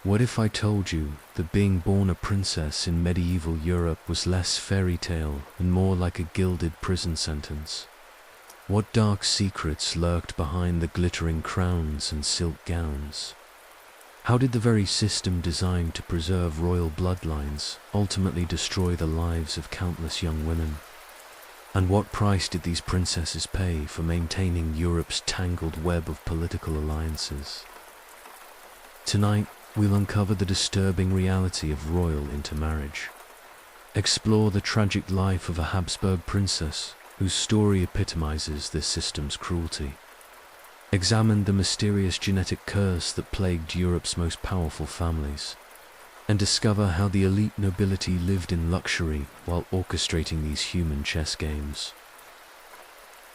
What if I told you that being born a princess in medieval Europe was less fairy tale and more like a gilded prison sentence? What dark secrets lurked behind the glittering crowns and silk gowns? How did the very system designed to preserve royal bloodlines ultimately destroy the lives of countless young women? And what price did these princesses pay for maintaining Europe's tangled web of political alliances? Tonight, we'll uncover the disturbing reality of royal intermarriage, explore the tragic life of a Habsburg princess whose story epitomizes this system's cruelty, examine the mysterious genetic curse that plagued Europe's most powerful families, and discover how the elite nobility lived in luxury while orchestrating these human chess games.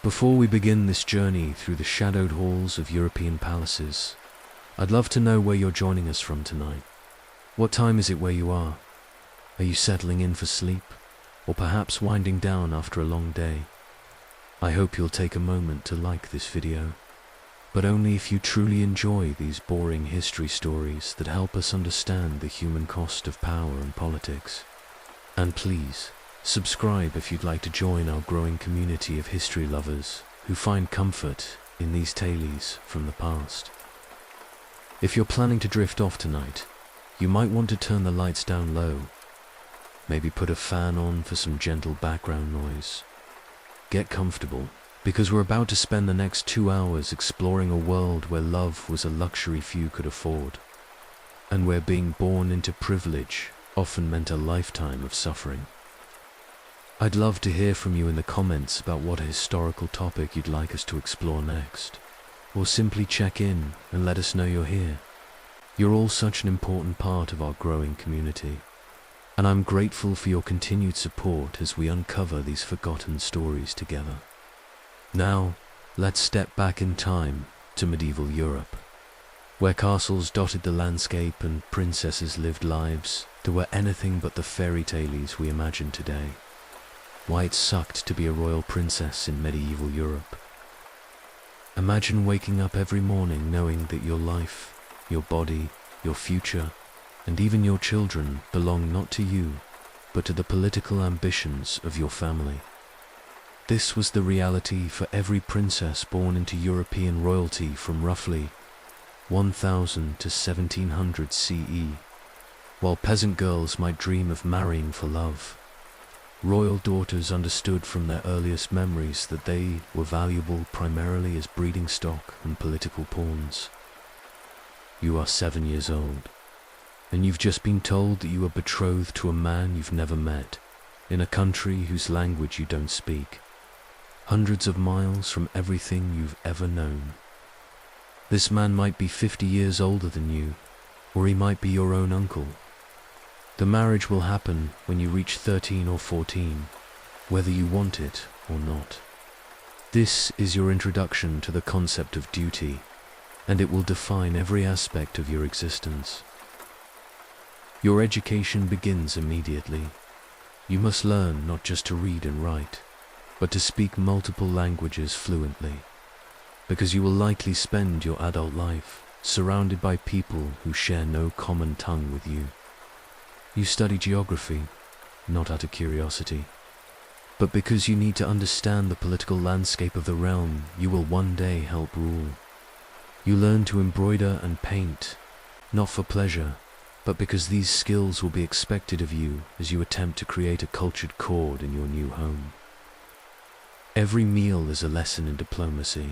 Before we begin this journey through the shadowed halls of European palaces, I'd love to know where you're joining us from tonight. What time is it where you are? Are you settling in for sleep, or perhaps winding down after a long day? I hope you'll take a moment to like this video, but only if you truly enjoy these boring history stories that help us understand the human cost of power and politics. And please, subscribe if you'd like to join our growing community of history lovers who find comfort in these tales from the past. If you're planning to drift off tonight, you might want to turn the lights down low, maybe put a fan on for some gentle background noise. Get comfortable, because we're about to spend the next 2 hours exploring a world where love was a luxury few could afford, and where being born into privilege often meant a lifetime of suffering. I'd love to hear from you in the comments about what historical topic you'd like us to explore next, or simply check in and let us know you're here. You're all such an important part of our growing community, and I'm grateful for your continued support as we uncover these forgotten stories together. Now, let's step back in time to medieval Europe, where castles dotted the landscape and princesses lived lives that were anything but the fairy tales we imagine today. Why it sucked to be a royal princess in medieval Europe. Imagine waking up every morning knowing that your life, your body, your future, and even your children belong not to you, but to the political ambitions of your family. This was the reality for every princess born into European royalty from roughly 1000 to 1700 CE. While peasant girls might dream of marrying for love, royal daughters understood from their earliest memories that they were valuable primarily as breeding stock and political pawns. You are 7 years old, and you've just been told that you are betrothed to a man you've never met, in a country whose language you don't speak, hundreds of miles from everything you've ever known. This man might be 50 years older than you, or he might be your own uncle. The marriage will happen when you reach 13 or 14, whether you want it or not. This is your introduction to the concept of duty, and it will define every aspect of your existence. Your education begins immediately. You must learn not just to read and write, but to speak multiple languages fluently, because you will likely spend your adult life surrounded by people who share no common tongue with you. You study geography, not out of curiosity, but because you need to understand the political landscape of the realm you will one day help rule. You learn to embroider and paint, not for pleasure, but because these skills will be expected of you as you attempt to create a cultured chord in your new home. Every meal is a lesson in diplomacy.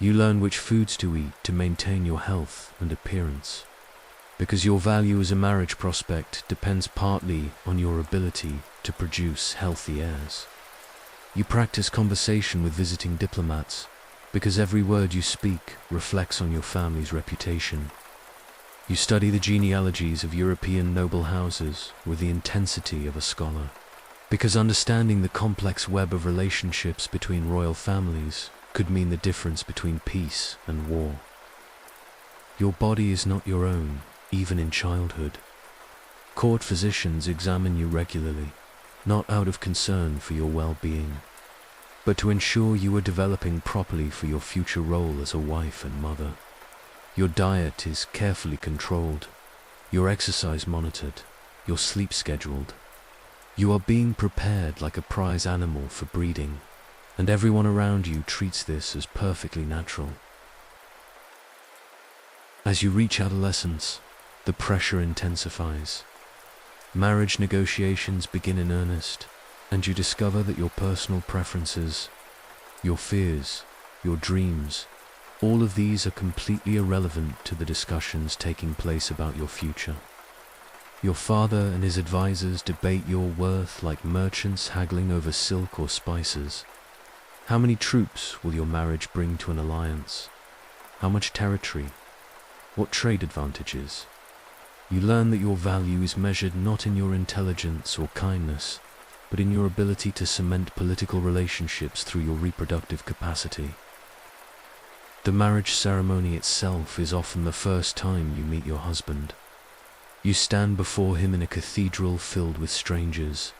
You learn which foods to eat to maintain your health and appearance, because your value as a marriage prospect depends partly on your ability to produce healthy heirs. You practice conversation with visiting diplomats, because every word you speak reflects on your family's reputation. You study the genealogies of European noble houses with the intensity of a scholar, because understanding the complex web of relationships between royal families could mean the difference between peace and war. Your body is not your own, even in childhood. Court physicians examine you regularly, not out of concern for your well-being, but to ensure you are developing properly for your future role as a wife and mother. Your diet is carefully controlled, your exercise monitored, your sleep scheduled. You are being prepared like a prize animal for breeding, and everyone around you treats this as perfectly natural. As you reach adolescence, the pressure intensifies. Marriage negotiations begin in earnest, and you discover that your personal preferences, your fears, your dreams, all of these are completely irrelevant to the discussions taking place about your future. Your father and his advisors debate your worth like merchants haggling over silk or spices. How many troops will your marriage bring to an alliance? How much territory? What trade advantages? You learn that your value is measured not in your intelligence or kindness, but in your ability to cement political relationships through your reproductive capacity. The marriage ceremony itself is often the first time you meet your husband. You stand before him in a cathedral filled with strangers,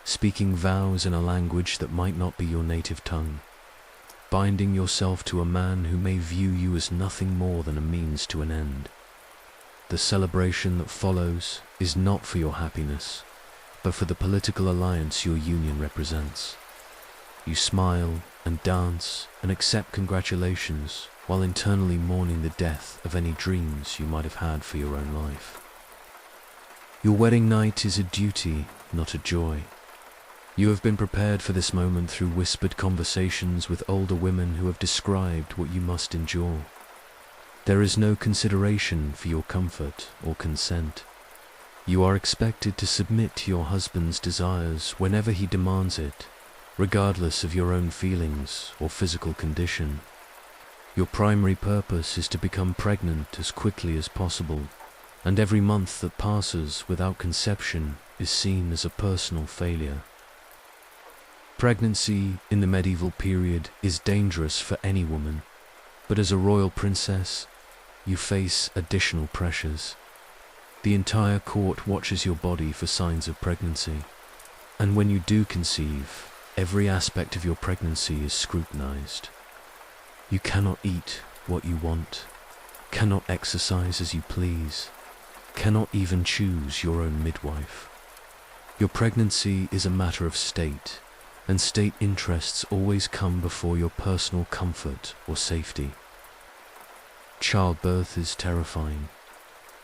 speaking vows in a language that might not be your native tongue, binding yourself to a man who may view you as nothing more than a means to an end. The celebration that follows is not for your happiness, but for the political alliance your union represents. You smile and dance and accept congratulations while internally mourning the death of any dreams you might have had for your own life. Your wedding night is a duty, not a joy. You have been prepared for this moment through whispered conversations with older women who have described what you must endure. There is no consideration for your comfort or consent. You are expected to submit to your husband's desires whenever he demands it, regardless of your own feelings or physical condition. Your primary purpose is to become pregnant as quickly as possible, and every month that passes without conception is seen as a personal failure. Pregnancy in the medieval period is dangerous for any woman, but as a royal princess, you face additional pressures. The entire court watches your body for signs of pregnancy, and when you do conceive, every aspect of your pregnancy is scrutinized. You cannot eat what you want, cannot exercise as you please, cannot even choose your own midwife. Your pregnancy is a matter of state, and state interests always come before your personal comfort or safety. Childbirth is terrifying.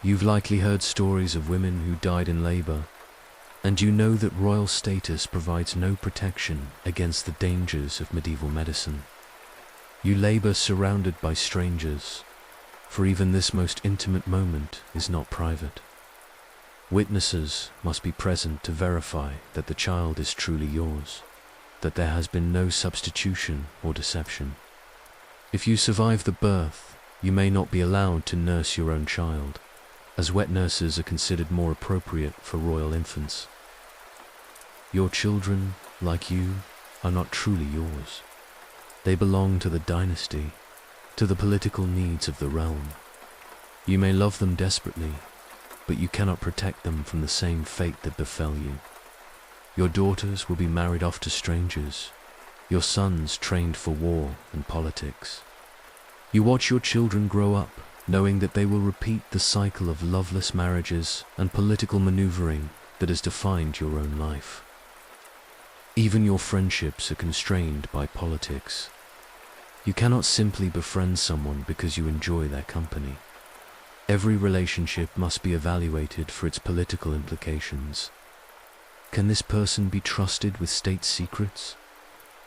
You've likely heard stories of women who died in labor, and you know that royal status provides no protection against the dangers of medieval medicine. You labor surrounded by strangers, for even this most intimate moment is not private. Witnesses must be present to verify that the child is truly yours, that there has been no substitution or deception. If you survive the birth, you may not be allowed to nurse your own child, as wet nurses are considered more appropriate for royal infants. Your children, like you, are not truly yours. They belong to the dynasty, to the political needs of the realm. You may love them desperately, but you cannot protect them from the same fate that befell you. Your daughters will be married off to strangers, your sons trained for war and politics. You watch your children grow up, knowing that they will repeat the cycle of loveless marriages and political maneuvering that has defined your own life. Even your friendships are constrained by politics. You cannot simply befriend someone because you enjoy their company. Every relationship must be evaluated for its political implications. Can this person be trusted with state secrets?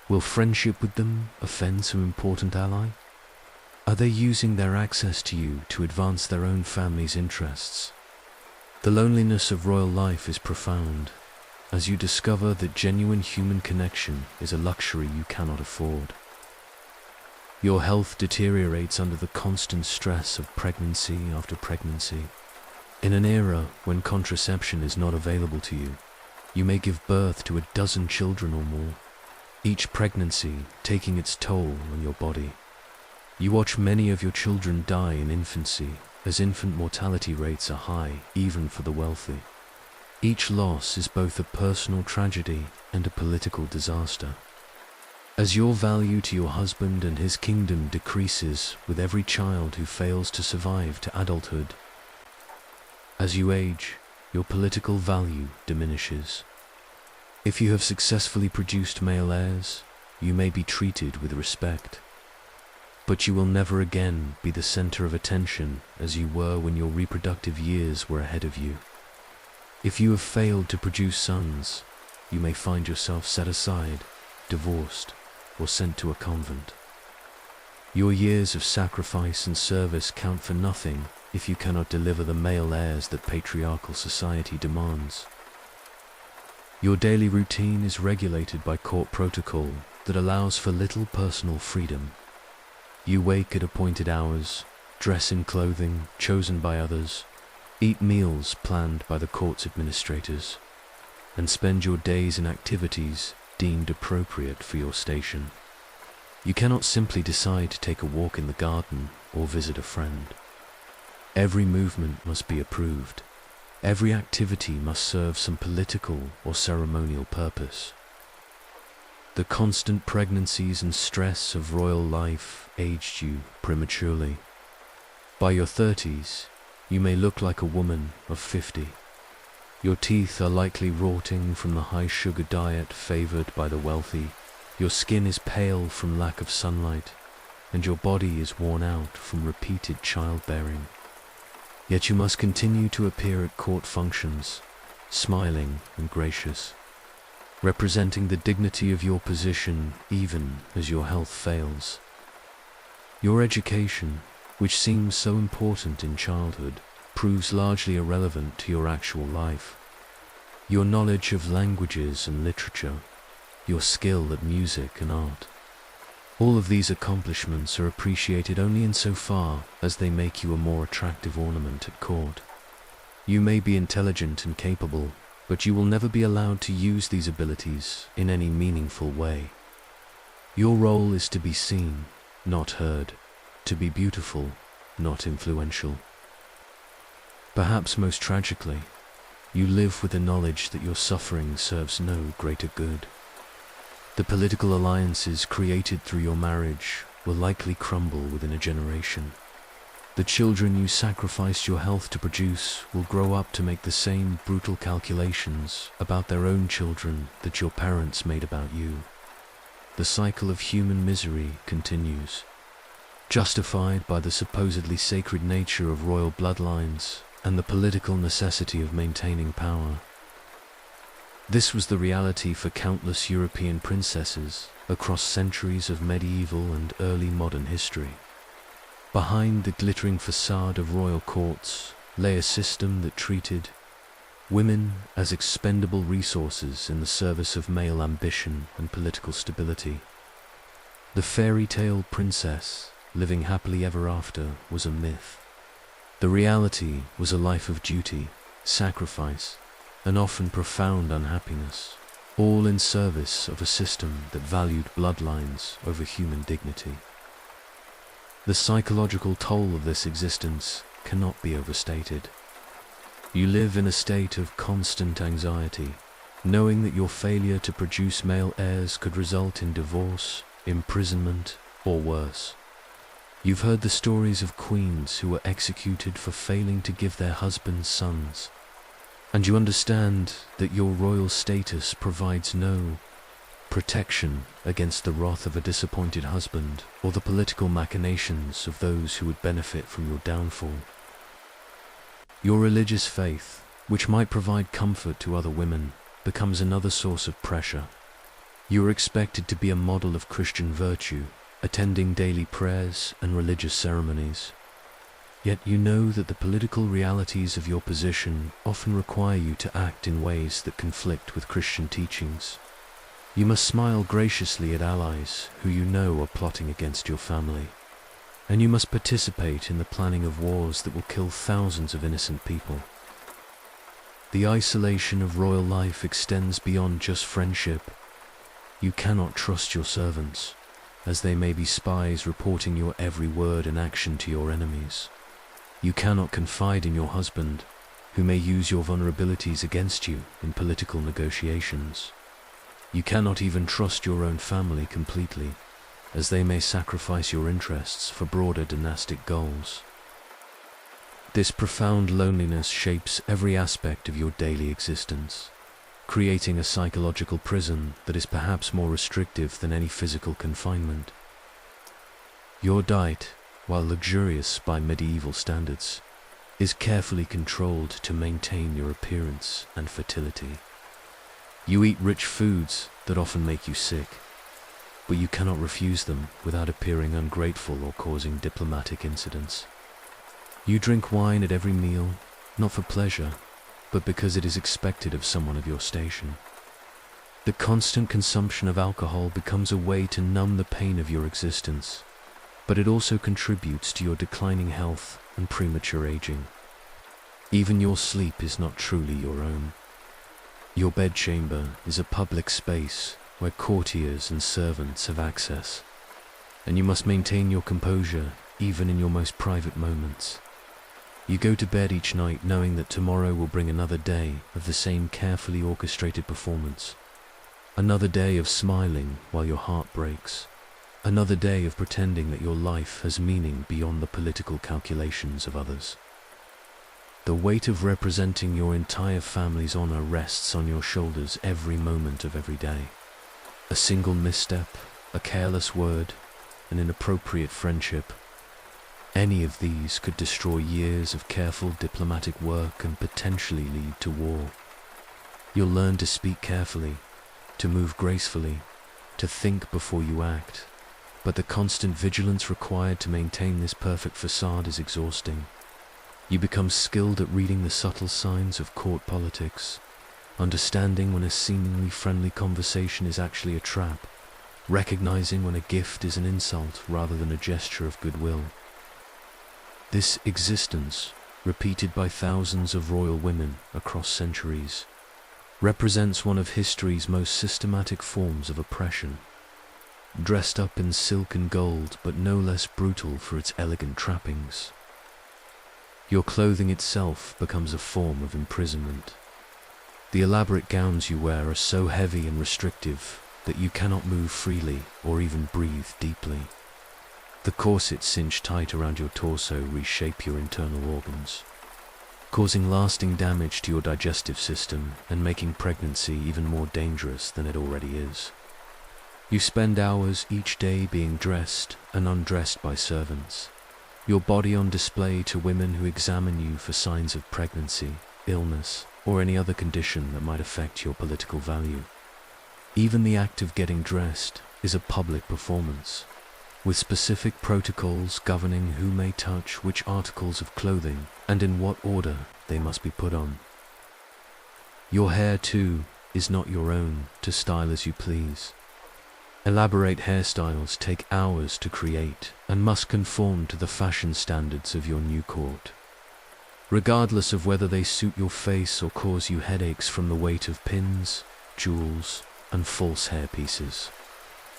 Will friendship with them offend some important ally? Are they using their access to you to advance their own family's interests? The loneliness of royal life is profound, as you discover that genuine human connection is a luxury you cannot afford. Your health deteriorates under the constant stress of pregnancy after pregnancy. In an era when contraception is not available to you, you may give birth to a dozen children or more, each pregnancy taking its toll on your body. You watch many of your children die in infancy, as infant mortality rates are high even for the wealthy. Each loss is both a personal tragedy and a political disaster. As your value to your husband and his kingdom decreases with every child who fails to survive to adulthood, As you age, your political value diminishes. If you have successfully produced male heirs, you may be treated with respect. But you will never again be the center of attention as you were when your reproductive years were ahead of you. If you have failed to produce sons, you may find yourself set aside, divorced, or sent to a convent. Your years of sacrifice and service count for nothing if you cannot deliver the male heirs that patriarchal society demands. Your daily routine is regulated by court protocol that allows for little personal freedom. You wake at appointed hours, dress in clothing chosen by others, eat meals planned by the court's administrators, and spend your days in activities deemed appropriate for your station. You cannot simply decide to take a walk in the garden or visit a friend. Every movement must be approved. Every activity must serve some political or ceremonial purpose. The constant pregnancies and stress of royal life aged you prematurely. By your 30s, you may look like a woman of 50. Your teeth are likely rotting from the high-sugar diet favored by the wealthy. Your skin is pale from lack of sunlight, and your body is worn out from repeated childbearing. Yet you must continue to appear at court functions, smiling and gracious, representing the dignity of your position even as your health fails. Your education, which seems so important in childhood, proves largely irrelevant to your actual life. Your knowledge of languages and literature, your skill at music and art, all of these accomplishments are appreciated only insofar as they make you a more attractive ornament at court. You may be intelligent and capable, but you will never be allowed to use these abilities in any meaningful way. Your role is to be seen, not heard, to be beautiful, not influential. Perhaps most tragically, you live with the knowledge that your suffering serves no greater good. The political alliances created through your marriage will likely crumble within a generation. The children you sacrificed your health to produce will grow up to make the same brutal calculations about their own children that your parents made about you. The cycle of human misery continues, justified by the supposedly sacred nature of royal bloodlines and the political necessity of maintaining power. This was the reality for countless European princesses across centuries of medieval and early modern history. Behind the glittering facade of royal courts lay a system that treated women as expendable resources in the service of male ambition and political stability. The fairy tale princess living happily ever after was a myth. The reality was a life of duty, sacrifice, and often profound unhappiness, all in service of a system that valued bloodlines over human dignity. The psychological toll of this existence cannot be overstated. You live in a state of constant anxiety, knowing that your failure to produce male heirs could result in divorce, imprisonment, or worse. You've heard the stories of queens who were executed for failing to give their husbands sons, and you understand that your royal status provides no protection against the wrath of a disappointed husband or the political machinations of those who would benefit from your downfall. Your religious faith, which might provide comfort to other women, becomes another source of pressure. You are expected to be a model of Christian virtue, attending daily prayers and religious ceremonies. Yet you know that the political realities of your position often require you to act in ways that conflict with Christian teachings. You must smile graciously at allies who you know are plotting against your family, and you must participate in the planning of wars that will kill thousands of innocent people. The isolation of royal life extends beyond just friendship. You cannot trust your servants, as they may be spies reporting your every word and action to your enemies. You cannot confide in your husband, who may use your vulnerabilities against you in political negotiations. You cannot even trust your own family completely, as they may sacrifice your interests for broader dynastic goals. This profound loneliness shapes every aspect of your daily existence, creating a psychological prison that is perhaps more restrictive than any physical confinement. Your diet, while luxurious by medieval standards, is carefully controlled to maintain your appearance and fertility. You eat rich foods that often make you sick, but you cannot refuse them without appearing ungrateful or causing diplomatic incidents. You drink wine at every meal, not for pleasure, but because it is expected of someone of your station. The constant consumption of alcohol becomes a way to numb the pain of your existence, but it also contributes to your declining health and premature aging. Even your sleep is not truly your own. Your bedchamber is a public space where courtiers and servants have access, and you must maintain your composure even in your most private moments. You go to bed each night knowing that tomorrow will bring another day of the same carefully orchestrated performance, another day of smiling while your heart breaks, another day of pretending that your life has meaning beyond the political calculations of others. The weight of representing your entire family's honor rests on your shoulders every moment of every day. A single misstep, a careless word, an inappropriate friendship, any of these could destroy years of careful diplomatic work and potentially lead to war. You'll learn to speak carefully, to move gracefully, to think before you act, but the constant vigilance required to maintain this perfect facade is exhausting. You become skilled at reading the subtle signs of court politics, understanding when a seemingly friendly conversation is actually a trap, recognizing when a gift is an insult rather than a gesture of goodwill. This existence, repeated by thousands of royal women across centuries, represents one of history's most systematic forms of oppression, dressed up in silk and gold but no less brutal for its elegant trappings. Your clothing itself becomes a form of imprisonment. The elaborate gowns you wear are so heavy and restrictive that you cannot move freely or even breathe deeply. The corsets cinched tight around your torso reshape your internal organs, causing lasting damage to your digestive system and making pregnancy even more dangerous than it already is. You spend hours each day being dressed and undressed by servants, your body on display to women who examine you for signs of pregnancy, illness, or any other condition that might affect your political value. Even the act of getting dressed is a public performance, with specific protocols governing who may touch which articles of clothing and in what order they must be put on. Your hair, too, is not your own to style as you please. Elaborate hairstyles take hours to create and must conform to the fashion standards of your new court, regardless of whether they suit your face or cause you headaches from the weight of pins, jewels, and false hair pieces.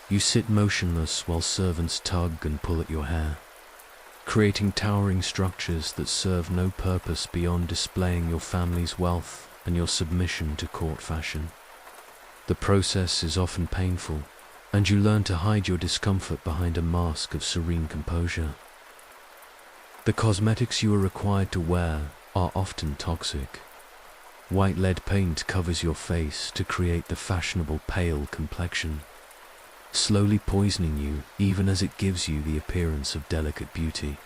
You sit motionless while servants tug and pull at your hair, creating towering structures that serve no purpose beyond displaying your family's wealth and your submission to court fashion. The process is often painful, and you learn to hide your discomfort behind a mask of serene composure. The cosmetics you are required to wear are often toxic. White lead paint covers your face to create the fashionable pale complexion, slowly poisoning you even as it gives you the appearance of delicate beauty.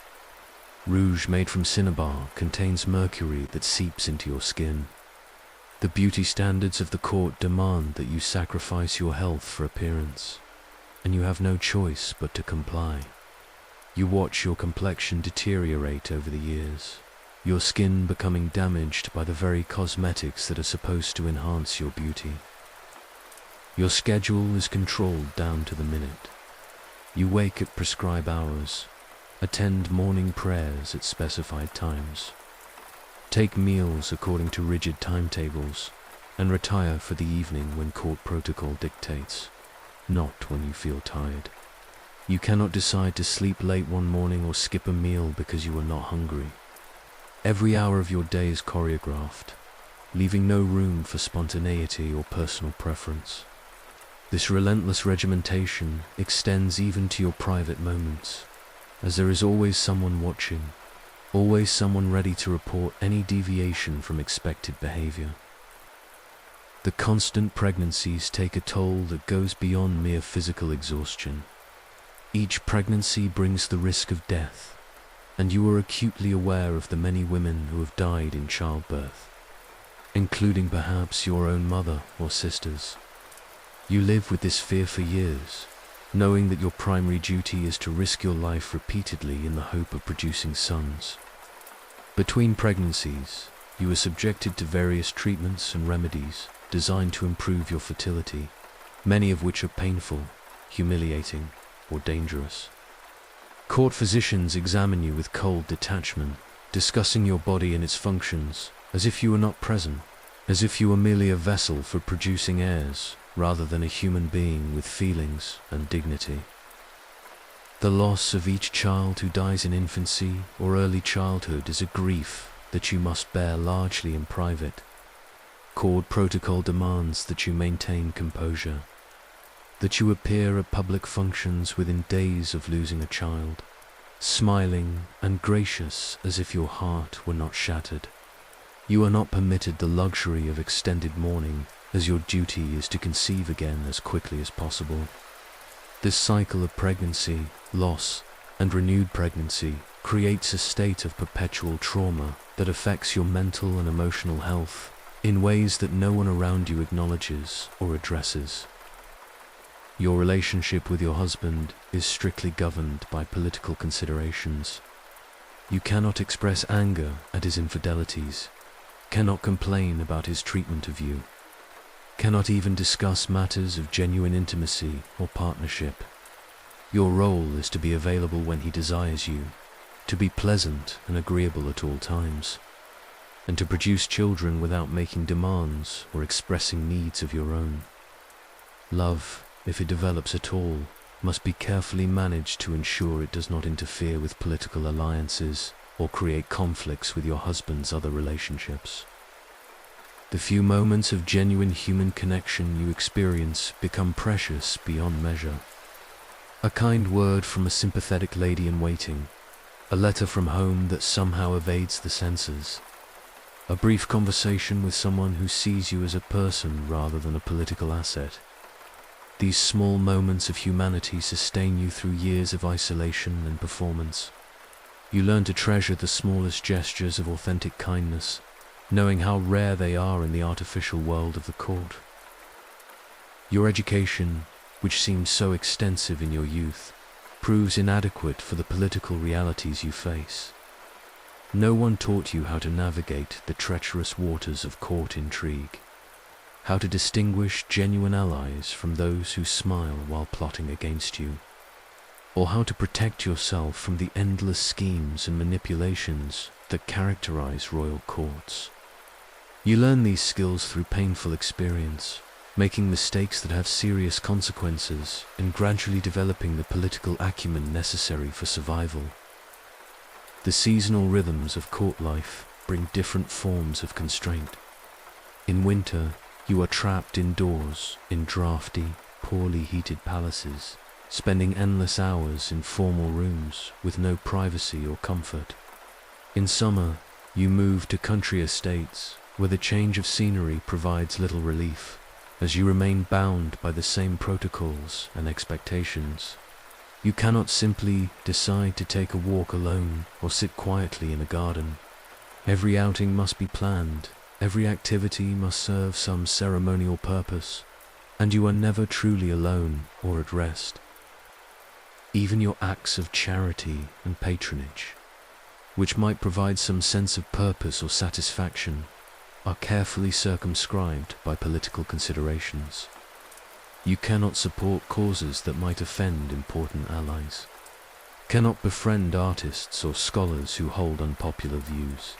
Rouge made from cinnabar contains mercury that seeps into your skin. The beauty standards of the court demand that you sacrifice your health for appearance, and you have no choice but to comply. You watch your complexion deteriorate over the years, your skin becoming damaged by the very cosmetics that are supposed to enhance your beauty. Your schedule is controlled down to the minute. You wake at prescribed hours, attend morning prayers at specified times, take meals according to rigid timetables, and retire for the evening when court protocol dictates, not when you feel tired. You cannot decide to sleep late one morning or skip a meal because you are not hungry. Every hour of your day is choreographed, leaving no room for spontaneity or personal preference. This relentless regimentation extends even to your private moments, as there is always someone watching, always someone ready to report any deviation from expected behavior. The constant pregnancies take a toll that goes beyond mere physical exhaustion. Each pregnancy brings the risk of death, and you are acutely aware of the many women who have died in childbirth, including perhaps your own mother or sisters. You live with this fear for years, knowing that your primary duty is to risk your life repeatedly in the hope of producing sons. Between pregnancies, you are subjected to various treatments and remedies designed to improve your fertility, many of which are painful, humiliating, or dangerous. Court physicians examine you with cold detachment, discussing your body and its functions as if you were not present, as if you were merely a vessel for producing heirs rather than a human being with feelings and dignity. The loss of each child who dies in infancy or early childhood is a grief that you must bear largely in private. Court protocol demands that you maintain composure, that you appear at public functions within days of losing a child, smiling and gracious as if your heart were not shattered. You are not permitted the luxury of extended mourning, as your duty is to conceive again as quickly as possible. This cycle of pregnancy, loss, and renewed pregnancy creates a state of perpetual trauma that affects your mental and emotional health in ways that no one around you acknowledges or addresses. Your relationship with your husband is strictly governed by political considerations. You cannot express anger at his infidelities, cannot complain about his treatment of you, cannot even discuss matters of genuine intimacy or partnership. Your role is to be available when he desires you, to be pleasant and agreeable at all times, and to produce children without making demands or expressing needs of your own. Love, if it develops at all, must be carefully managed to ensure it does not interfere with political alliances or create conflicts with your husband's other relationships. The few moments of genuine human connection you experience become precious beyond measure. A kind word from a sympathetic lady-in-waiting, a letter from home that somehow evades the censors, a brief conversation with someone who sees you as a person rather than a political asset. These small moments of humanity sustain you through years of isolation and performance. You learn to treasure the smallest gestures of authentic kindness, knowing how rare they are in the artificial world of the court. Your education, which seemed so extensive in your youth, proves inadequate for the political realities you face. No one taught you how to navigate the treacherous waters of court intrigue, how to distinguish genuine allies from those who smile while plotting against you, or how to protect yourself from the endless schemes and manipulations that characterize royal courts. You learn these skills through painful experience, making mistakes that have serious consequences and gradually developing the political acumen necessary for survival. The seasonal rhythms of court life bring different forms of constraint. In winter, you are trapped indoors in drafty, poorly heated palaces, spending endless hours in formal rooms with no privacy or comfort. In summer, you move to country estates where the change of scenery provides little relief, as you remain bound by the same protocols and expectations. You cannot simply decide to take a walk alone or sit quietly in a garden. Every outing must be planned, every activity must serve some ceremonial purpose, and you are never truly alone or at rest. Even your acts of charity and patronage, which might provide some sense of purpose or satisfaction, are carefully circumscribed by political considerations. You cannot support causes that might offend important allies, cannot befriend artists or scholars who hold unpopular views,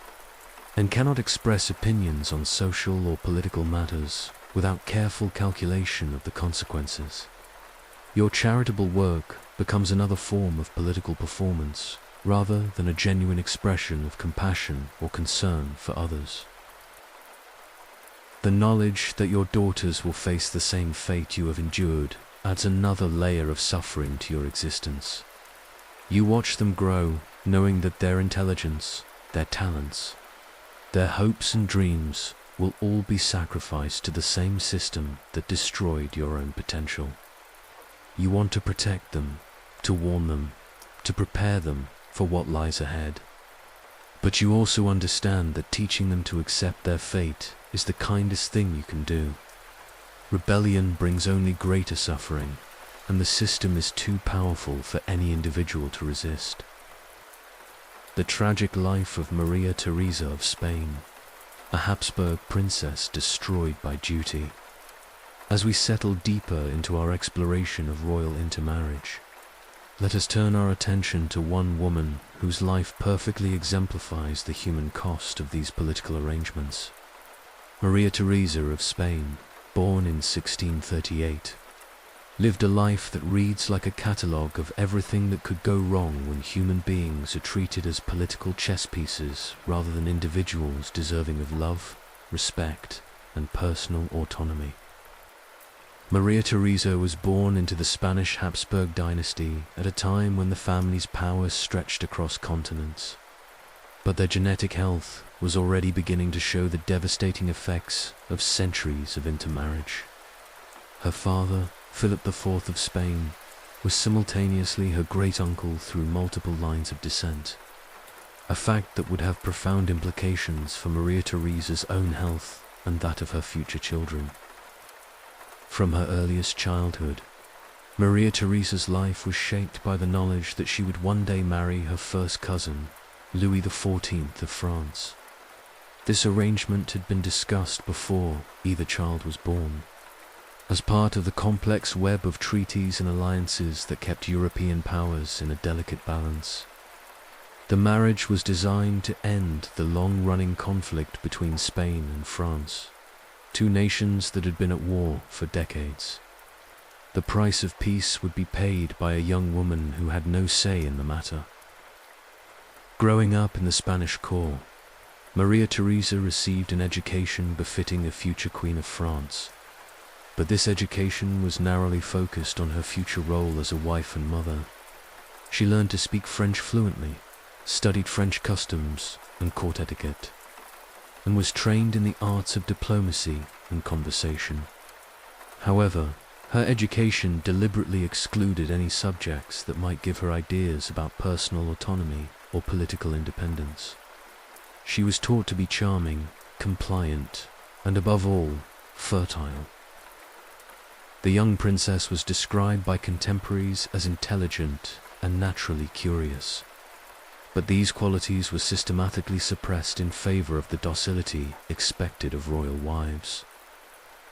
and cannot express opinions on social or political matters without careful calculation of the consequences. Your charitable work becomes another form of political performance rather than a genuine expression of compassion or concern for others. The knowledge that your daughters will face the same fate you have endured adds another layer of suffering to your existence. You watch them grow, knowing that their intelligence, their talents, their hopes and dreams will all be sacrificed to the same system that destroyed your own potential. You want to protect them, to warn them, to prepare them for what lies ahead. But you also understand that teaching them to accept their fate is the kindest thing you can do. Rebellion brings only greater suffering, and the system is too powerful for any individual to resist. The tragic life of Maria Theresa of Spain, a Habsburg princess destroyed by duty. As we settle deeper into our exploration of royal intermarriage, let us turn our attention to one woman whose life perfectly exemplifies the human cost of these political arrangements. Maria Theresa of Spain, born in 1638, lived a life that reads like a catalogue of everything that could go wrong when human beings are treated as political chess pieces rather than individuals deserving of love, respect, and personal autonomy. Maria Theresa was born into the Spanish Habsburg dynasty at a time when the family's power stretched across continents. But their genetic health was already beginning to show the devastating effects of centuries of intermarriage. Her father, Philip IV of Spain, was simultaneously her great-uncle through multiple lines of descent, a fact that would have profound implications for Maria Theresa's own health and that of her future children. From her earliest childhood, Maria Theresa's life was shaped by the knowledge that she would one day marry her first cousin, Louis XIV of France. This arrangement had been discussed before either child was born, as part of the complex web of treaties and alliances that kept European powers in a delicate balance. The marriage was designed to end the long-running conflict between Spain and France, two nations that had been at war for decades. The price of peace would be paid by a young woman who had no say in the matter. Growing up in the Spanish court, Maria Theresa received an education befitting a future Queen of France. But this education was narrowly focused on her future role as a wife and mother. She learned to speak French fluently, studied French customs and court etiquette, and was trained in the arts of diplomacy and conversation. However, her education deliberately excluded any subjects that might give her ideas about personal autonomy or political independence. She was taught to be charming, compliant, and above all, fertile. The young princess was described by contemporaries as intelligent and naturally curious. But these qualities were systematically suppressed in favor of the docility expected of royal wives.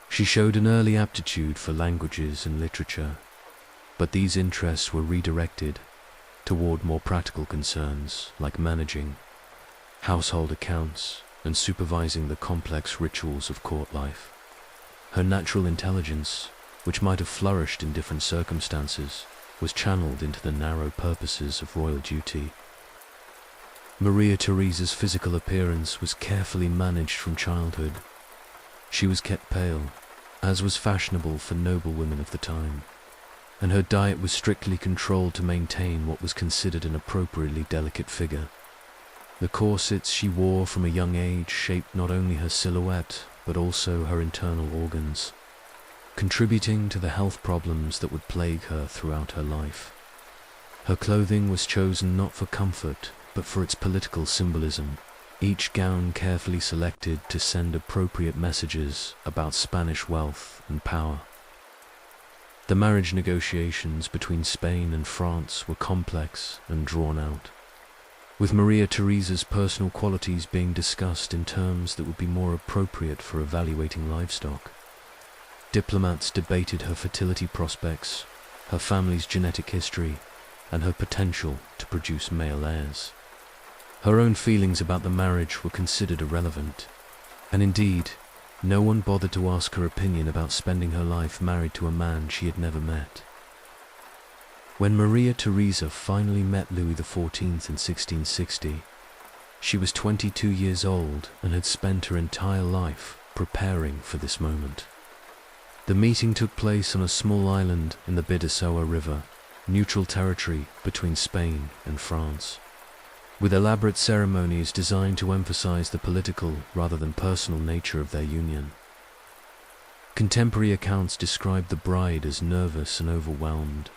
She showed an early aptitude for languages and literature, but these interests were redirected toward more practical concerns like managing household accounts and supervising the complex rituals of court life. Her natural intelligence, which might have flourished in different circumstances, was channeled into the narrow purposes of royal duty. Maria Theresa's physical appearance was carefully managed from childhood. She was kept pale, as was fashionable for noble women of the time, and her diet was strictly controlled to maintain what was considered an appropriately delicate figure. The corsets she wore from a young age shaped not only her silhouette, but also her internal organs, contributing to the health problems that would plague her throughout her life. Her clothing was chosen not for comfort, but for its political symbolism, each gown carefully selected to send appropriate messages about Spanish wealth and power. The marriage negotiations between Spain and France were complex and drawn out, with Maria Theresa's personal qualities being discussed in terms that would be more appropriate for evaluating livestock. Diplomats debated her fertility prospects, her family's genetic history, and her potential to produce male heirs. Her own feelings about the marriage were considered irrelevant, and indeed, no one bothered to ask her opinion about spending her life married to a man she had never met. When Maria Theresa finally met Louis XIV in 1660, she was 22 years old and had spent her entire life preparing for this moment. The meeting took place on a small island in the Bidassoa River, neutral territory between Spain and France. with elaborate ceremonies designed to emphasize the political rather than personal nature of their union. Contemporary accounts describe the bride as nervous and overwhelmed,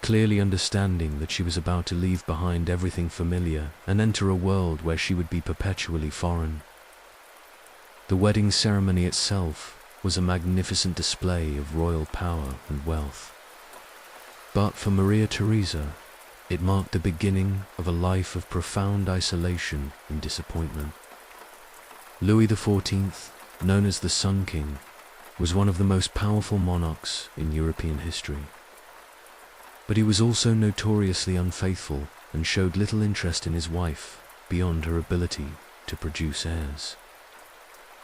clearly understanding that she was about to leave behind everything familiar and enter a world where she would be perpetually foreign. The wedding ceremony itself was a magnificent display of royal power and wealth. But for Maria Theresa, it marked the beginning of a life of profound isolation and disappointment. Louis XIV, known as the Sun King, was one of the most powerful monarchs in European history. But he was also notoriously unfaithful and showed little interest in his wife beyond her ability to produce heirs.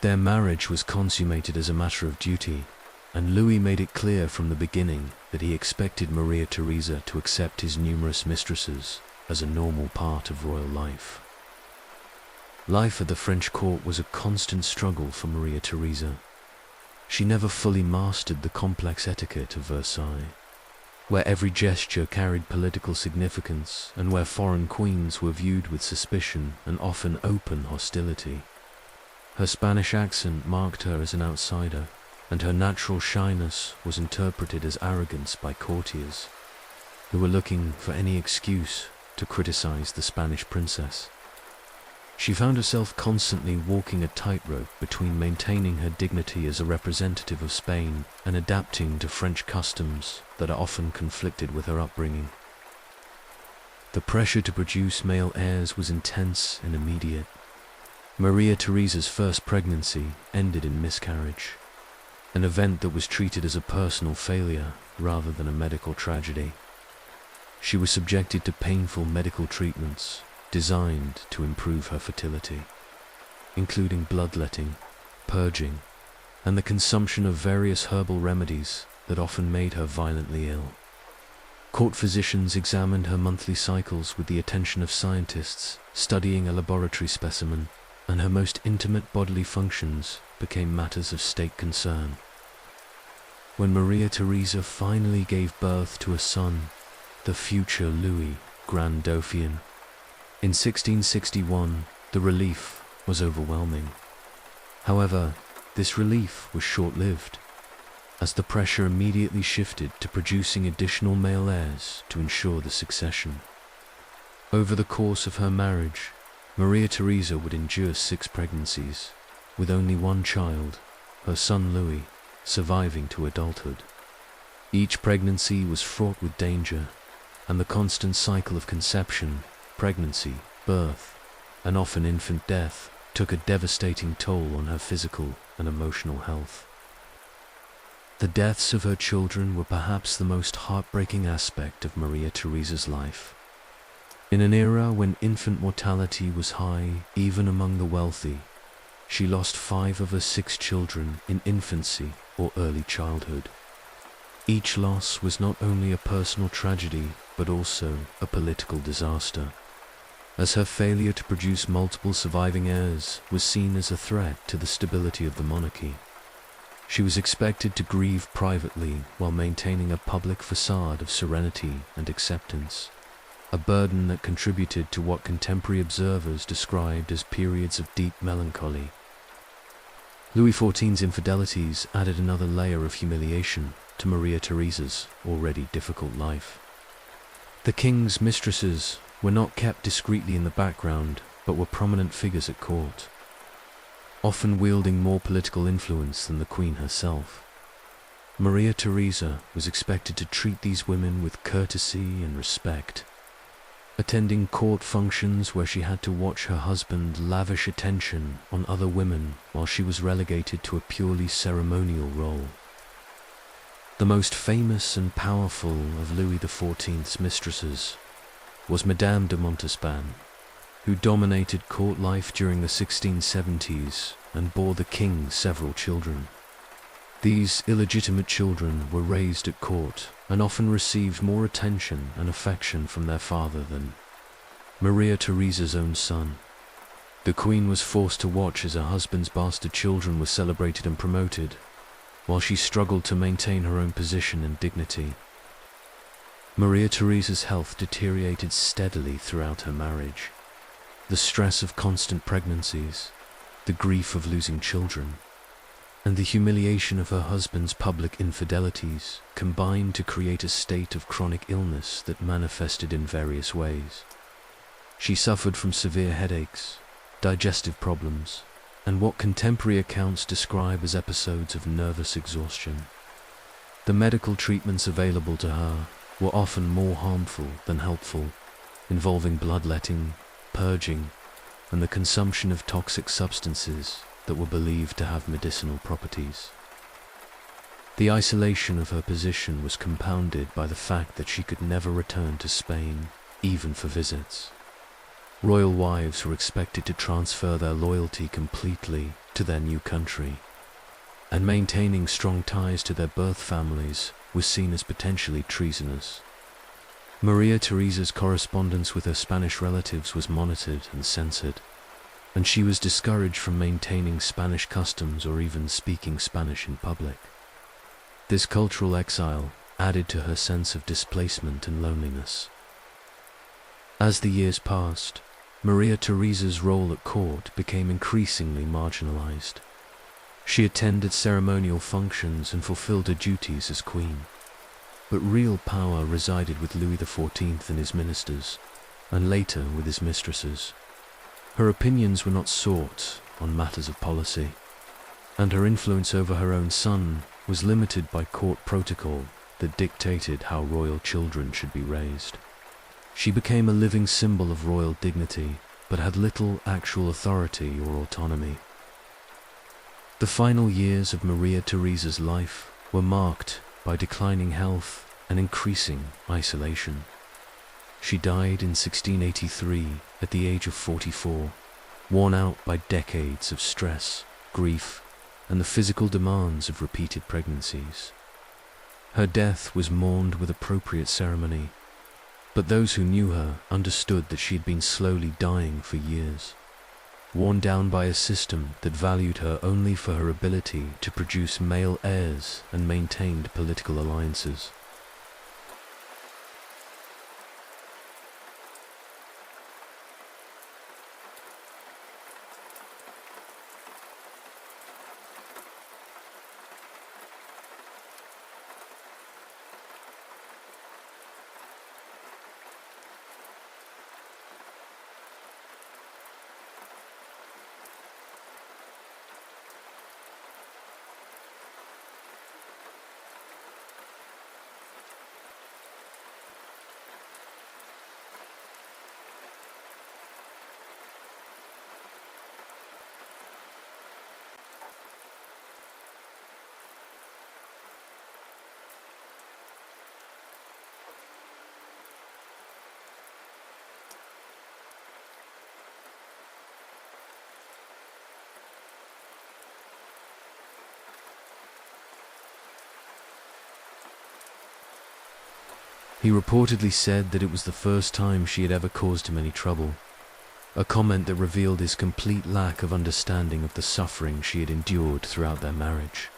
Their marriage was consummated as a matter of duty, and Louis made it clear from the beginning that he expected Maria Theresa to accept his numerous mistresses as a normal part of royal life. Life at the French court was a constant struggle for Maria Theresa. She never fully mastered the complex etiquette of Versailles, where every gesture carried political significance and where foreign queens were viewed with suspicion and often open hostility. Her Spanish accent marked her as an outsider, and her natural shyness was interpreted as arrogance by courtiers, who were looking for any excuse to criticize the Spanish princess. She found herself constantly walking a tightrope between maintaining her dignity as a representative of Spain and adapting to French customs that are often conflicted with her upbringing. The pressure to produce male heirs was intense and immediate. Maria Theresa's first pregnancy ended in miscarriage, an event that was treated as a personal failure rather than a medical tragedy. She was subjected to painful medical treatments designed to improve her fertility, including bloodletting, purging, and the consumption of various herbal remedies that often made her violently ill. Court physicians examined her monthly cycles with the attention of scientists studying a laboratory specimen, and her most intimate bodily functions became matters of state concern. When Maria Theresa finally gave birth to a son, the future Louis, Grand Dauphin, in 1661, the relief was overwhelming. However, this relief was short-lived, as the pressure immediately shifted to producing additional male heirs to ensure the succession. Over the course of her marriage, Maria Theresa would endure 6 pregnancies, with only one child, her son Louis, surviving to adulthood. Each pregnancy was fraught with danger, and the constant cycle of conception, pregnancy, birth, and often infant death took a devastating toll on her physical and emotional health. The deaths of her children were perhaps the most heartbreaking aspect of Maria Theresa's life. In an era when infant mortality was high even among the wealthy, she lost 5 of her 6 children in infancy or early childhood. Each loss was not only a personal tragedy but also a political disaster, as her failure to produce multiple surviving heirs was seen as a threat to the stability of the monarchy. She was expected to grieve privately while maintaining a public facade of serenity and acceptance, a burden that contributed to what contemporary observers described as periods of deep melancholy. Louis XIV's infidelities added another layer of humiliation to Maria Theresa's already difficult life. The king's mistresses were not kept discreetly in the background, but were prominent figures at court, often wielding more political influence than the queen herself. Maria Theresa was expected to treat these women with courtesy and respect, attending court functions where she had to watch her husband lavish attention on other women while she was relegated to a purely ceremonial role. The most famous and powerful of Louis XIV's mistresses was Madame de Montespan, who dominated court life during the 1670s and bore the king several children. These illegitimate children were raised at court and often received more attention and affection from their father than Maria Theresa's own son. The queen was forced to watch as her husband's bastard children were celebrated and promoted, while she struggled to maintain her own position and dignity. Maria Theresa's health deteriorated steadily throughout her marriage, The stress of constant pregnancies, the grief of losing children, and the humiliation of her husband's public infidelities combined to create a state of chronic illness that manifested in various ways. She suffered from severe headaches, digestive problems, and what contemporary accounts describe as episodes of nervous exhaustion. The medical treatments available to her were often more harmful than helpful, involving bloodletting, purging, and the consumption of toxic substances that were believed to have medicinal properties. The isolation of her position was compounded by the fact that she could never return to Spain, even for visits. Royal wives were expected to transfer their loyalty completely to their new country, and maintaining strong ties to their birth families was seen as potentially treasonous. Maria Theresa's correspondence with her Spanish relatives was monitored and censored, and she was discouraged from maintaining Spanish customs or even speaking Spanish in public. This cultural exile added to her sense of displacement and loneliness. As the years passed, Maria Theresa's role at court became increasingly marginalized. She attended ceremonial functions and fulfilled her duties as queen. But real power resided with Louis XIV and his ministers, and later with his mistresses. Her opinions were not sought on matters of policy, and her influence over her own son was limited by court protocol that dictated how royal children should be raised. She became a living symbol of royal dignity, but had little actual authority or autonomy. The final years of Maria Theresa's life were marked by declining health and increasing isolation. She died in 1683 at the age of 44, worn out by decades of stress, grief, and the physical demands of repeated pregnancies. Her death was mourned with appropriate ceremony, but those who knew her understood that she had been slowly dying for years, worn down by a system that valued her only for her ability to produce male heirs and maintained political alliances. He reportedly said that it was the first time she had ever caused him any trouble, a comment that revealed his complete lack of understanding of the suffering she had endured throughout their marriage.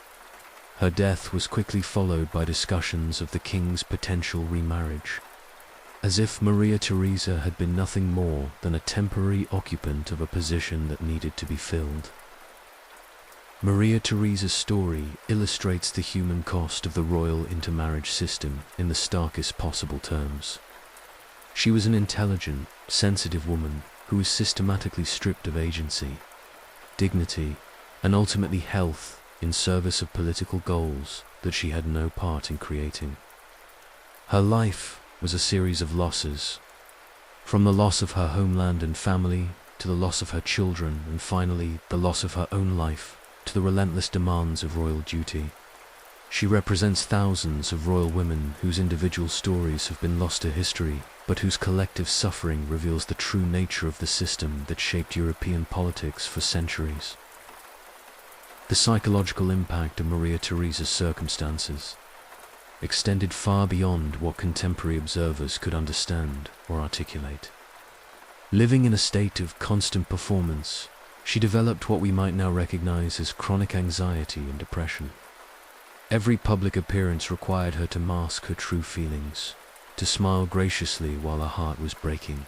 Her death was quickly followed by discussions of the king's potential remarriage, as if Maria Theresa had been nothing more than a temporary occupant of a position that needed to be filled. Maria Theresa's story illustrates the human cost of the royal intermarriage system in the starkest possible terms. She was an intelligent, sensitive woman who was systematically stripped of agency, dignity, and ultimately health in service of political goals that she had no part in creating. Her life was a series of losses, from the loss of her homeland and family to the loss of her children and finally the loss of her own life to the relentless demands of royal duty. She represents thousands of royal women whose individual stories have been lost to history, but whose collective suffering reveals the true nature of the system that shaped European politics for centuries. The psychological impact of Maria Theresa's circumstances extended far beyond what contemporary observers could understand or articulate. Living in a state of constant performance, she developed what we might now recognize as chronic anxiety and depression. Every public appearance required her to mask her true feelings, to smile graciously while her heart was breaking.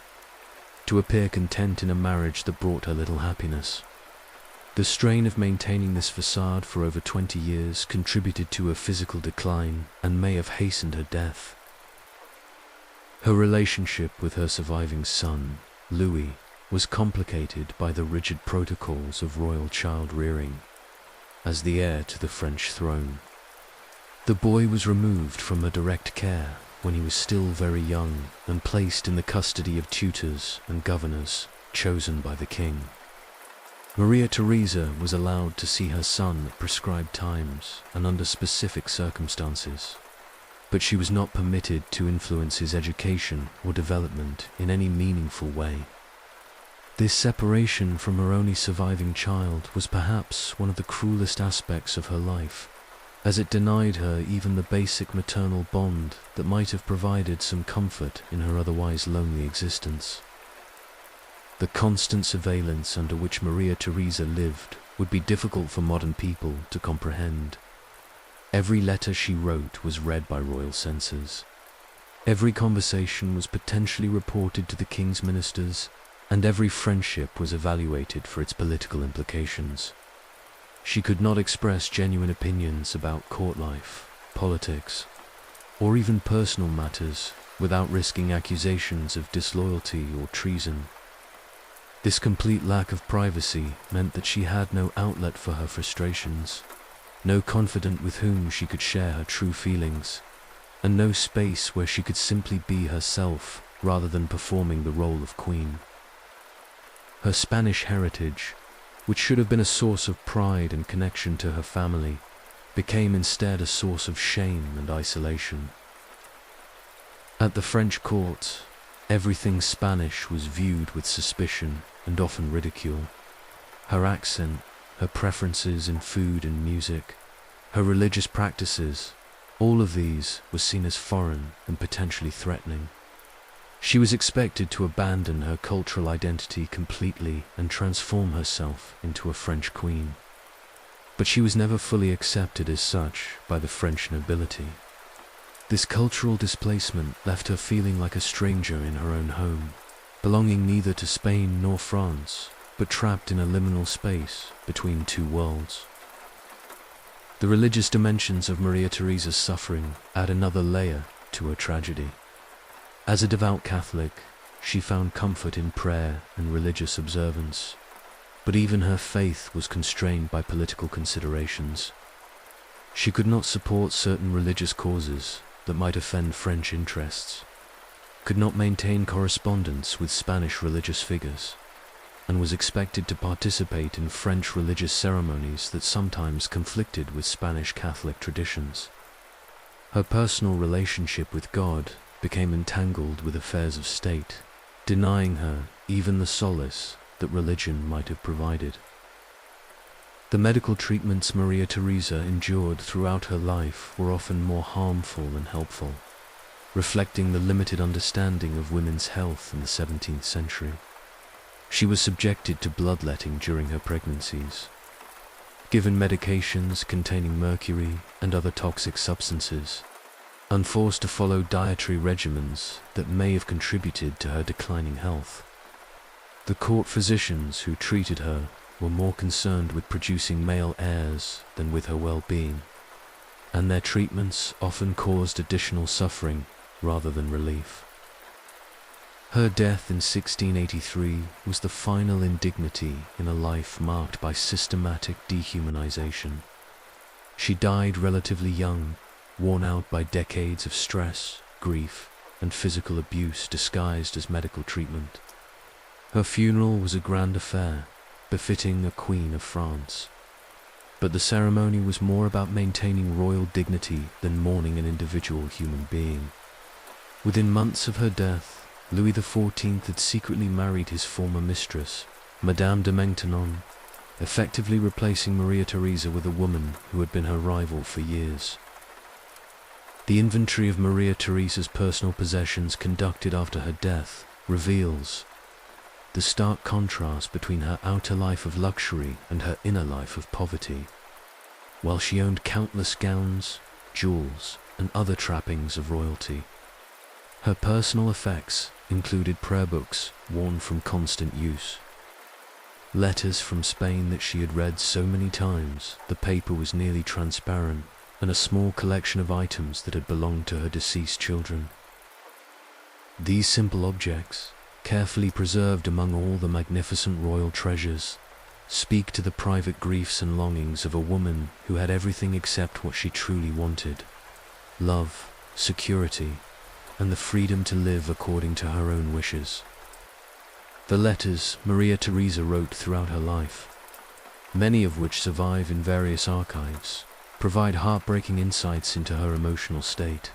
to appear content in a marriage that brought her little happiness. The strain of maintaining this facade for over 20 years contributed to her physical decline and may have hastened her death. Her relationship with her surviving son, Louis, was complicated by the rigid protocols of royal child rearing. As the heir to the French throne, the boy was removed from her direct care when he was still very young and placed in the custody of tutors and governors chosen by the king. Maria Theresa was allowed to see her son at prescribed times and under specific circumstances, but she was not permitted to influence his education or development in any meaningful way. This separation from her only surviving child was perhaps one of the cruelest aspects of her life, as it denied her even the basic maternal bond that might have provided some comfort in her otherwise lonely existence. The constant surveillance under which Maria Theresa lived would be difficult for modern people to comprehend. Every letter she wrote was read by royal censors. Every conversation was potentially reported to the king's ministers, and every friendship was evaluated for its political implications. She could not express genuine opinions about court life, politics, or even personal matters without risking accusations of disloyalty or treason. This complete lack of privacy meant that she had no outlet for her frustrations, no confidant with whom she could share her true feelings, and no space where she could simply be herself rather than performing the role of queen. Her Spanish heritage, which should have been a source of pride and connection to her family, became instead a source of shame and isolation. At the French court, everything Spanish was viewed with suspicion and often ridicule. Her accent, her preferences in food and music, her religious practices, all of these were seen as foreign and potentially threatening. She was expected to abandon her cultural identity completely and transform herself into a French queen. But she was never fully accepted as such by the French nobility. This cultural displacement left her feeling like a stranger in her own home, belonging neither to Spain nor France, but trapped in a liminal space between two worlds. The religious dimensions of Maria Theresa's suffering add another layer to her tragedy. As a devout Catholic, she found comfort in prayer and religious observance, but even her faith was constrained by political considerations. She could not support certain religious causes that might offend French interests, could not maintain correspondence with Spanish religious figures, and was expected to participate in French religious ceremonies that sometimes conflicted with Spanish Catholic traditions. Her personal relationship with God became entangled with affairs of state, denying her even the solace that religion might have provided. The medical treatments Maria Theresa endured throughout her life were often more harmful than helpful, reflecting the limited understanding of women's health in the 17th century. She was subjected to bloodletting during her pregnancies, given medications containing mercury and other toxic substances, and forced to follow dietary regimens that may have contributed to her declining health. The court physicians who treated her were more concerned with producing male heirs than with her well-being, and their treatments often caused additional suffering rather than relief. Her death in 1683 was the final indignity in a life marked by systematic dehumanization. She died relatively young, worn out by decades of stress, grief, and physical abuse disguised as medical treatment. Her funeral was a grand affair, befitting a queen of France. But the ceremony was more about maintaining royal dignity than mourning an individual human being. Within months of her death, Louis XIV had secretly married his former mistress, Madame de Maintenon, effectively replacing Maria Theresa with a woman who had been her rival for years. The inventory of Maria Theresa's personal possessions conducted after her death reveals the stark contrast between her outer life of luxury and her inner life of poverty. While she owned countless gowns, jewels, and other trappings of royalty, her personal effects included prayer books worn from constant use, letters from Spain that she had read so many times the paper was nearly transparent, and a small collection of items that had belonged to her deceased children. These simple objects, carefully preserved among all the magnificent royal treasures, speak to the private griefs and longings of a woman who had everything except what she truly wanted: love, security, and the freedom to live according to her own wishes. The letters Maria Theresa wrote throughout her life, many of which survive in various archives, provide heartbreaking insights into her emotional state.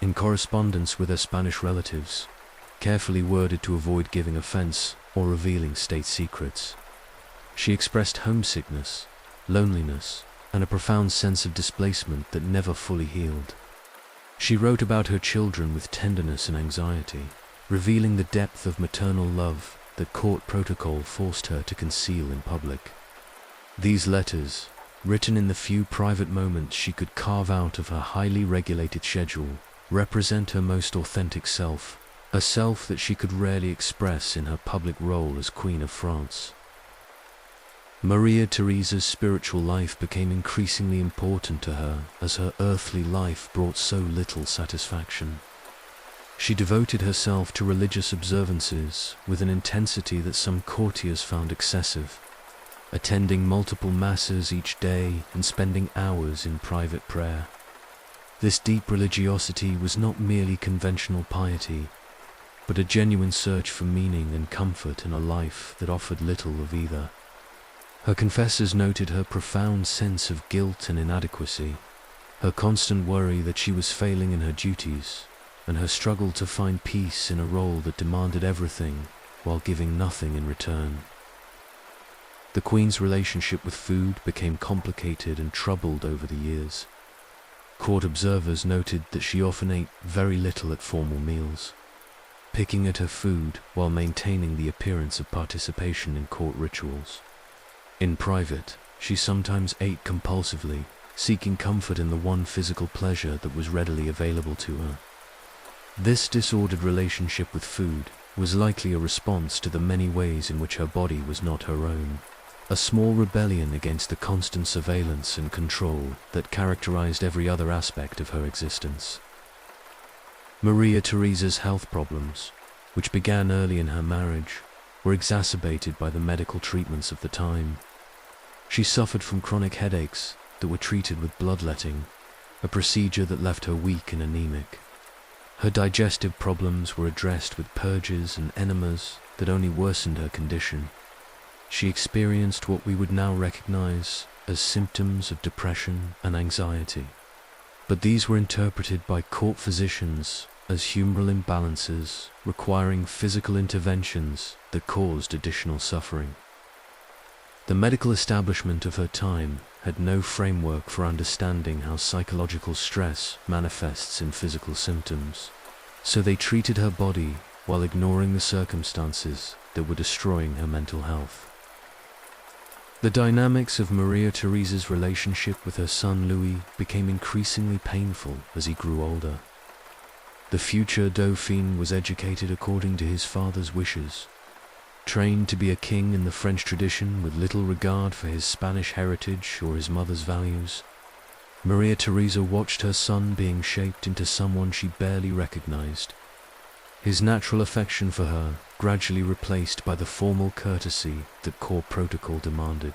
In correspondence with her Spanish relatives, carefully worded to avoid giving offense or revealing state secrets, she expressed homesickness, loneliness, and a profound sense of displacement that never fully healed. She wrote about her children with tenderness and anxiety, revealing the depth of maternal love that court protocol forced her to conceal in public. These letters, written in the few private moments she could carve out of her highly regulated schedule, represent her most authentic self, a self that she could rarely express in her public role as Queen of France. Maria Theresa's spiritual life became increasingly important to her as her earthly life brought so little satisfaction. She devoted herself to religious observances with an intensity that some courtiers found excessive, attending multiple masses each day and spending hours in private prayer. This deep religiosity was not merely conventional piety, but a genuine search for meaning and comfort in a life that offered little of either. Her confessors noted her profound sense of guilt and inadequacy, her constant worry that she was failing in her duties, and her struggle to find peace in a role that demanded everything while giving nothing in return. The Queen's relationship with food became complicated and troubled over the years. Court observers noted that she often ate very little at formal meals, picking at her food while maintaining the appearance of participation in court rituals. In private, she sometimes ate compulsively, seeking comfort in the one physical pleasure that was readily available to her. This disordered relationship with food was likely a response to the many ways in which her body was not her own, a small rebellion against the constant surveillance and control that characterized every other aspect of her existence. Maria Theresa's health problems, which began early in her marriage, were exacerbated by the medical treatments of the time. She suffered from chronic headaches that were treated with bloodletting, a procedure that left her weak and anemic. Her digestive problems were addressed with purges and enemas that only worsened her condition. She experienced what we would now recognize as symptoms of depression and anxiety, but these were interpreted by court physicians as humoral imbalances requiring physical interventions that caused additional suffering. The medical establishment of her time had no framework for understanding how psychological stress manifests in physical symptoms, so they treated her body while ignoring the circumstances that were destroying her mental health. The dynamics of Maria Theresa's relationship with her son Louis became increasingly painful as he grew older. The future Dauphin was educated according to his father's wishes, trained to be a king in the French tradition with little regard for his Spanish heritage or his mother's values. Maria Theresa watched her son being shaped into someone she barely recognized, his natural affection for her gradually replaced by the formal courtesy that court protocol demanded.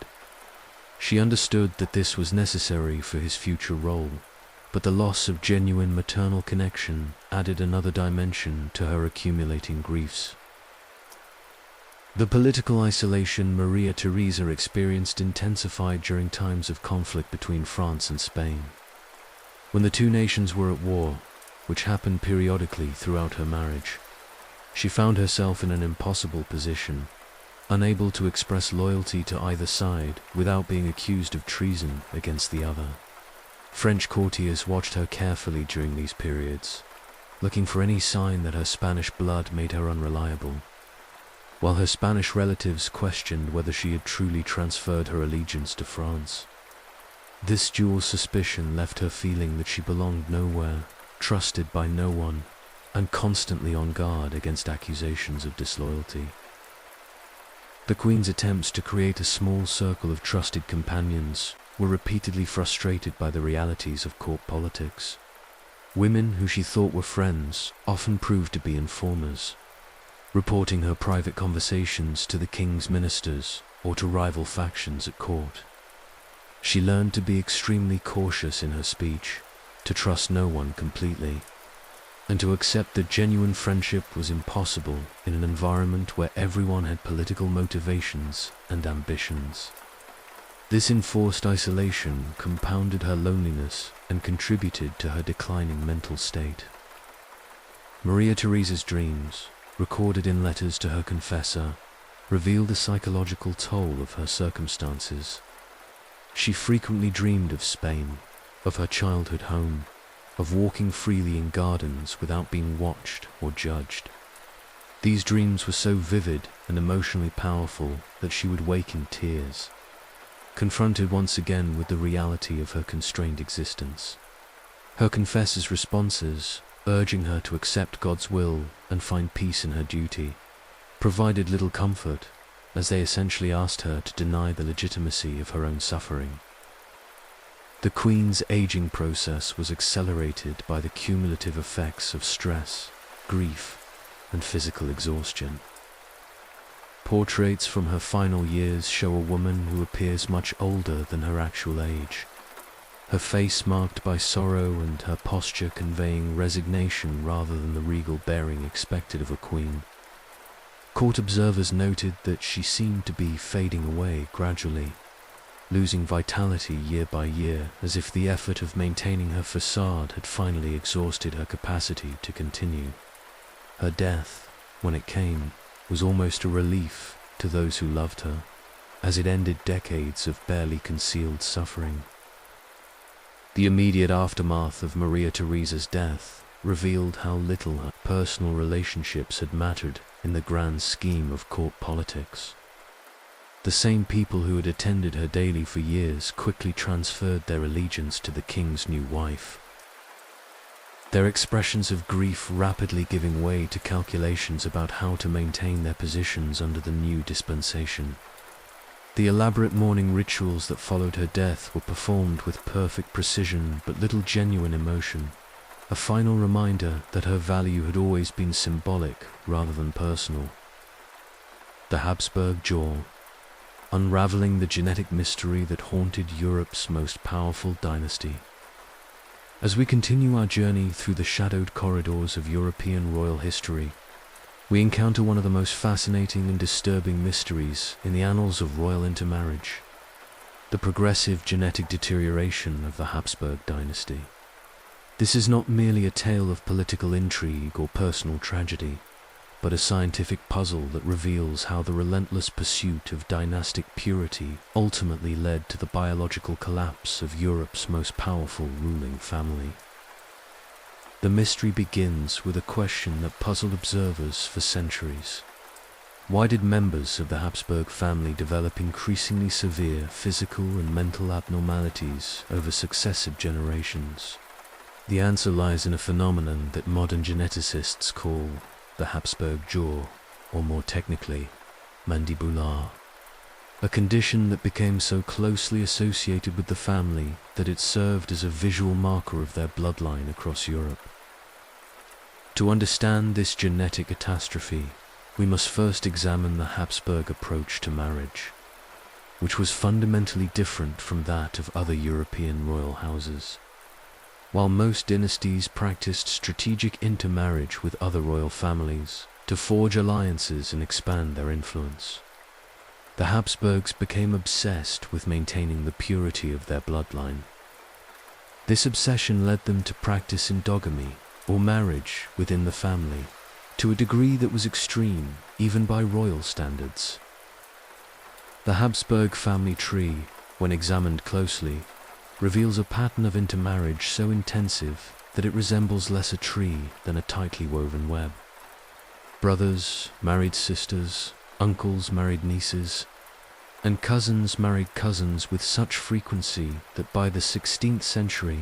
She understood that this was necessary for his future role, but the loss of genuine maternal connection added another dimension to her accumulating griefs. The political isolation Maria Theresa experienced intensified during times of conflict between France and Spain. When the two nations were at war, which happened periodically throughout her marriage, she found herself in an impossible position, unable to express loyalty to either side without being accused of treason against the other. French courtiers watched her carefully during these periods, looking for any sign that her Spanish blood made her unreliable, while her Spanish relatives questioned whether she had truly transferred her allegiance to France. This dual suspicion left her feeling that she belonged nowhere, trusted by no one, and constantly on guard against accusations of disloyalty. The Queen's attempts to create a small circle of trusted companions were repeatedly frustrated by the realities of court politics. Women who she thought were friends often proved to be informers, reporting her private conversations to the king's ministers or to rival factions at court. She learned to be extremely cautious in her speech, to trust no one completely, and to accept that genuine friendship was impossible in an environment where everyone had political motivations and ambitions. This enforced isolation compounded her loneliness and contributed to her declining mental state. Maria Theresa's dreams, recorded in letters to her confessor, reveal the psychological toll of her circumstances. She frequently dreamed of Spain, of her childhood home, of walking freely in gardens without being watched or judged. These dreams were so vivid and emotionally powerful that she would wake in tears, confronted once again with the reality of her constrained existence. Her confessor's responses, urging her to accept God's will and find peace in her duty, provided little comfort, as they essentially asked her to deny the legitimacy of her own suffering. The Queen's aging process was accelerated by the cumulative effects of stress, grief, and physical exhaustion. Portraits from her final years show a woman who appears much older than her actual age, her face marked by sorrow and her posture conveying resignation rather than the regal bearing expected of a queen. Court observers noted that she seemed to be fading away gradually, losing vitality year by year, as if the effort of maintaining her facade had finally exhausted her capacity to continue. Her death, when it came, was almost a relief to those who loved her, as it ended decades of barely concealed suffering. The immediate aftermath of Maria Theresa's death revealed how little her personal relationships had mattered in the grand scheme of court politics. The same people who had attended her daily for years quickly transferred their allegiance to the king's new wife, their expressions of grief rapidly giving way to calculations about how to maintain their positions under the new dispensation. The elaborate mourning rituals that followed her death were performed with perfect precision but little genuine emotion, a final reminder that her value had always been symbolic rather than personal. The Habsburg jaw, unraveling the genetic mystery that haunted Europe's most powerful dynasty. As we continue our journey through the shadowed corridors of European royal history, we encounter one of the most fascinating and disturbing mysteries in the annals of royal intermarriage: the progressive genetic deterioration of the Habsburg dynasty. This is not merely a tale of political intrigue or personal tragedy, but a scientific puzzle that reveals how the relentless pursuit of dynastic purity ultimately led to the biological collapse of Europe's most powerful ruling family. The mystery begins with a question that puzzled observers for centuries. Why did members of the Habsburg family develop increasingly severe physical and mental abnormalities over successive generations? The answer lies in a phenomenon that modern geneticists call the Habsburg jaw, or more technically, mandibular, a condition that became so closely associated with the family that it served as a visual marker of their bloodline across Europe. To understand this genetic catastrophe, we must first examine the Habsburg approach to marriage, which was fundamentally different from that of other European royal houses. While most dynasties practiced strategic intermarriage with other royal families to forge alliances and expand their influence, the Habsburgs became obsessed with maintaining the purity of their bloodline. This obsession led them to practice endogamy, or marriage within the family, to a degree that was extreme even by royal standards. The Habsburg family tree, when examined closely, reveals a pattern of intermarriage so intensive that it resembles less a tree than a tightly woven web. Brothers married sisters, uncles married nieces, and cousins married cousins with such frequency that by the 16th century,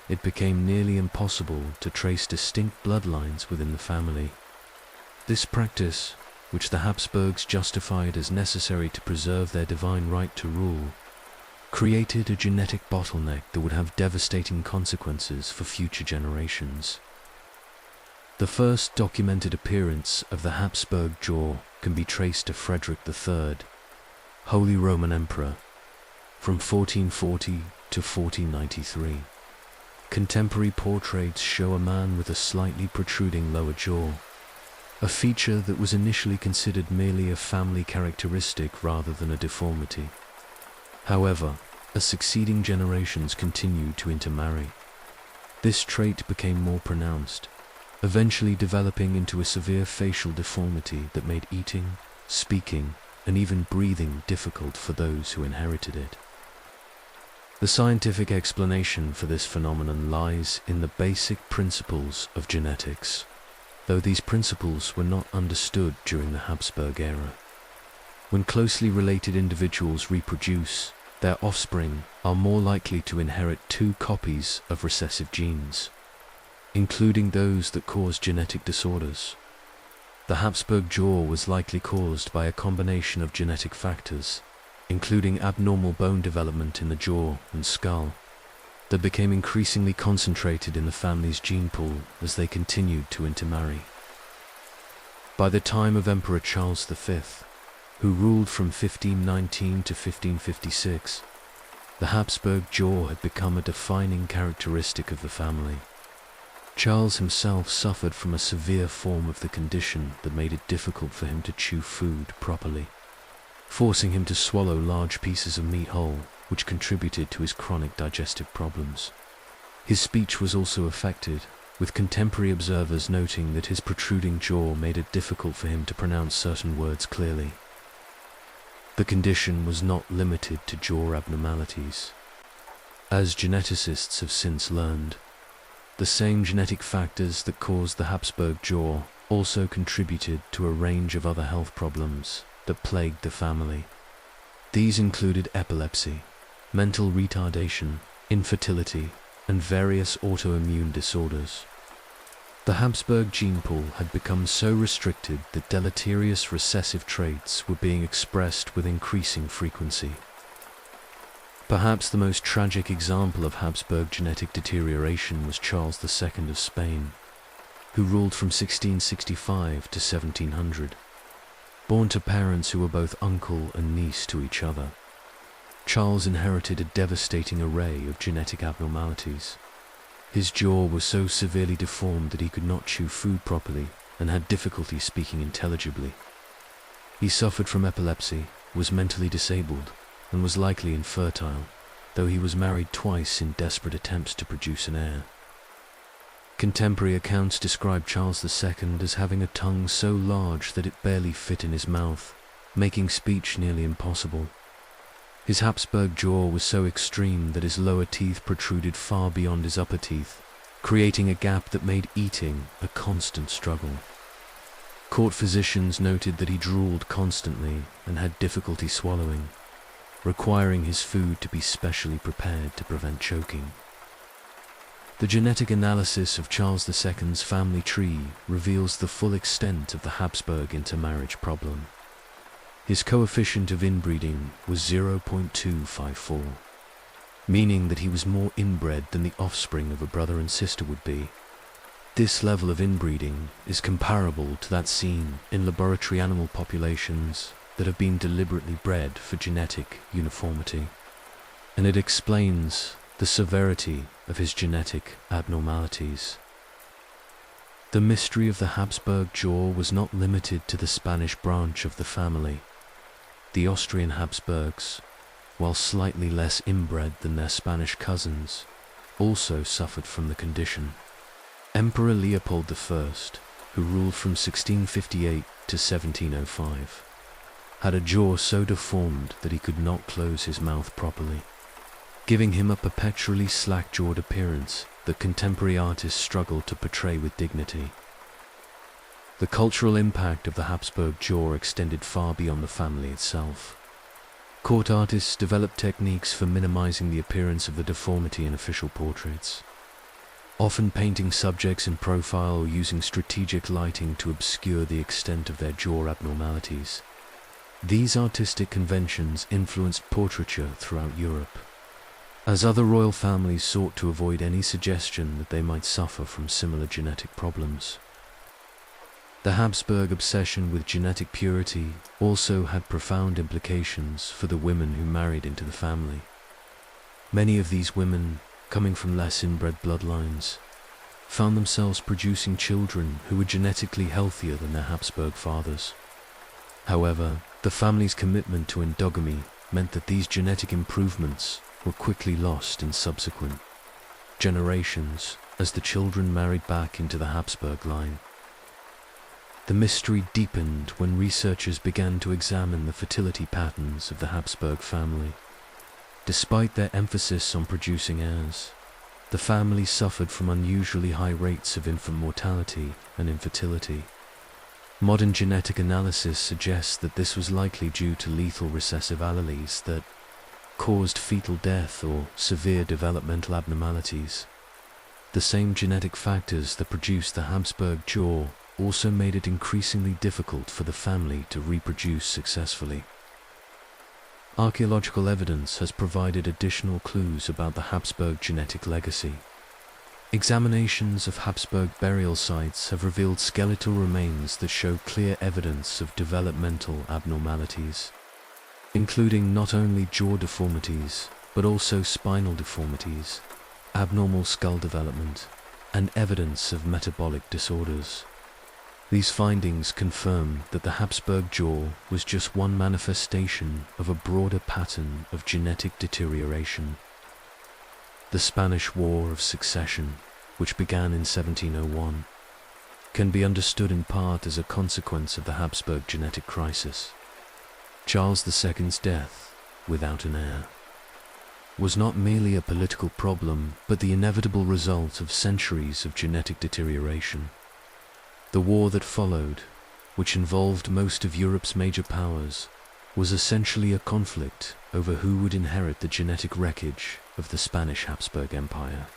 it became nearly impossible to trace distinct bloodlines within the family. This practice, which the Habsburgs justified as necessary to preserve their divine right to rule, created a genetic bottleneck that would have devastating consequences for future generations. The first documented appearance of the Habsburg jaw can be traced to Frederick III, Holy Roman Emperor, from 1440 to 1493. Contemporary portraits show a man with a slightly protruding lower jaw, a feature that was initially considered merely a family characteristic rather than a deformity. However, as succeeding generations continued to intermarry, this trait became more pronounced, eventually developing into a severe facial deformity that made eating, speaking, and even breathing difficult for those who inherited it. The scientific explanation for this phenomenon lies in the basic principles of genetics, though these principles were not understood during the Habsburg era. When closely related individuals reproduce, their offspring are more likely to inherit two copies of recessive genes, including those that cause genetic disorders. The Habsburg jaw was likely caused by a combination of genetic factors, including abnormal bone development in the jaw and skull, that became increasingly concentrated in the family's gene pool as they continued to intermarry. By the time of Emperor Charles V, who ruled from 1519 to 1556, the Habsburg jaw had become a defining characteristic of the family. Charles himself suffered from a severe form of the condition that made it difficult for him to chew food properly, forcing him to swallow large pieces of meat whole, which contributed to his chronic digestive problems. His speech was also affected, with contemporary observers noting that his protruding jaw made it difficult for him to pronounce certain words clearly. The condition was not limited to jaw abnormalities. As geneticists have since learned, the same genetic factors that caused the Habsburg jaw also contributed to a range of other health problems that plagued the family. These included epilepsy, mental retardation, infertility, and various autoimmune disorders. The Habsburg gene pool had become so restricted that deleterious recessive traits were being expressed with increasing frequency. Perhaps the most tragic example of Habsburg genetic deterioration was Charles II of Spain, who ruled from 1665 to 1700. Born to parents who were both uncle and niece to each other, Charles inherited a devastating array of genetic abnormalities. His jaw was so severely deformed that he could not chew food properly and had difficulty speaking intelligibly. He suffered from epilepsy, was mentally disabled, and was likely infertile, though he was married twice in desperate attempts to produce an heir. Contemporary accounts describe Charles II as having a tongue so large that it barely fit in his mouth, making speech nearly impossible. His Habsburg jaw was so extreme that his lower teeth protruded far beyond his upper teeth, creating a gap that made eating a constant struggle. Court physicians noted that he drooled constantly and had difficulty swallowing, requiring his food to be specially prepared to prevent choking. The genetic analysis of Charles II's family tree reveals the full extent of the Habsburg intermarriage problem. His coefficient of inbreeding was 0.254, meaning that he was more inbred than the offspring of a brother and sister would be. This level of inbreeding is comparable to that seen in laboratory animal populations that have been deliberately bred for genetic uniformity, and it explains the severity of his genetic abnormalities. The mystery of the Habsburg jaw was not limited to the Spanish branch of the family. The Austrian Habsburgs, while slightly less inbred than their Spanish cousins, also suffered from the condition. Emperor Leopold I, who ruled from 1658 to 1705, had a jaw so deformed that he could not close his mouth properly, giving him a perpetually slack-jawed appearance that contemporary artists struggled to portray with dignity. The cultural impact of the Habsburg jaw extended far beyond the family itself. Court artists developed techniques for minimizing the appearance of the deformity in official portraits. often painting subjects in profile or using strategic lighting to obscure the extent of their jaw abnormalities. These artistic conventions influenced portraiture throughout Europe, as other royal families sought to avoid any suggestion that they might suffer from similar genetic problems. The Habsburg obsession with genetic purity also had profound implications for the women who married into the family. Many of these women, coming from less inbred bloodlines, found themselves producing children who were genetically healthier than their Habsburg fathers. However, the family's commitment to endogamy meant that these genetic improvements were quickly lost in subsequent generations as the children married back into the Habsburg line. The mystery deepened when researchers began to examine the fertility patterns of the Habsburg family. Despite their emphasis on producing heirs, the family suffered from unusually high rates of infant mortality and infertility. Modern genetic analysis suggests that this was likely due to lethal recessive alleles that caused fetal death or severe developmental abnormalities. The same genetic factors that produced the Habsburg jaw also made it increasingly difficult for the family to reproduce successfully. Archaeological evidence has provided additional clues about the Habsburg genetic legacy. Examinations of Habsburg burial sites have revealed skeletal remains that show clear evidence of developmental abnormalities, including not only jaw deformities, but also spinal deformities, abnormal skull development, and evidence of metabolic disorders. These findings confirm that the Habsburg jaw was just one manifestation of a broader pattern of genetic deterioration. The Spanish War of Succession, which began in 1701, can be understood in part as a consequence of the Habsburg genetic crisis. Charles II's death, without an heir, was not merely a political problem, but the inevitable result of centuries of genetic deterioration. The war that followed, which involved most of Europe's major powers, was essentially a conflict over who would inherit the genetic wreckage of the Spanish Habsburg Empire.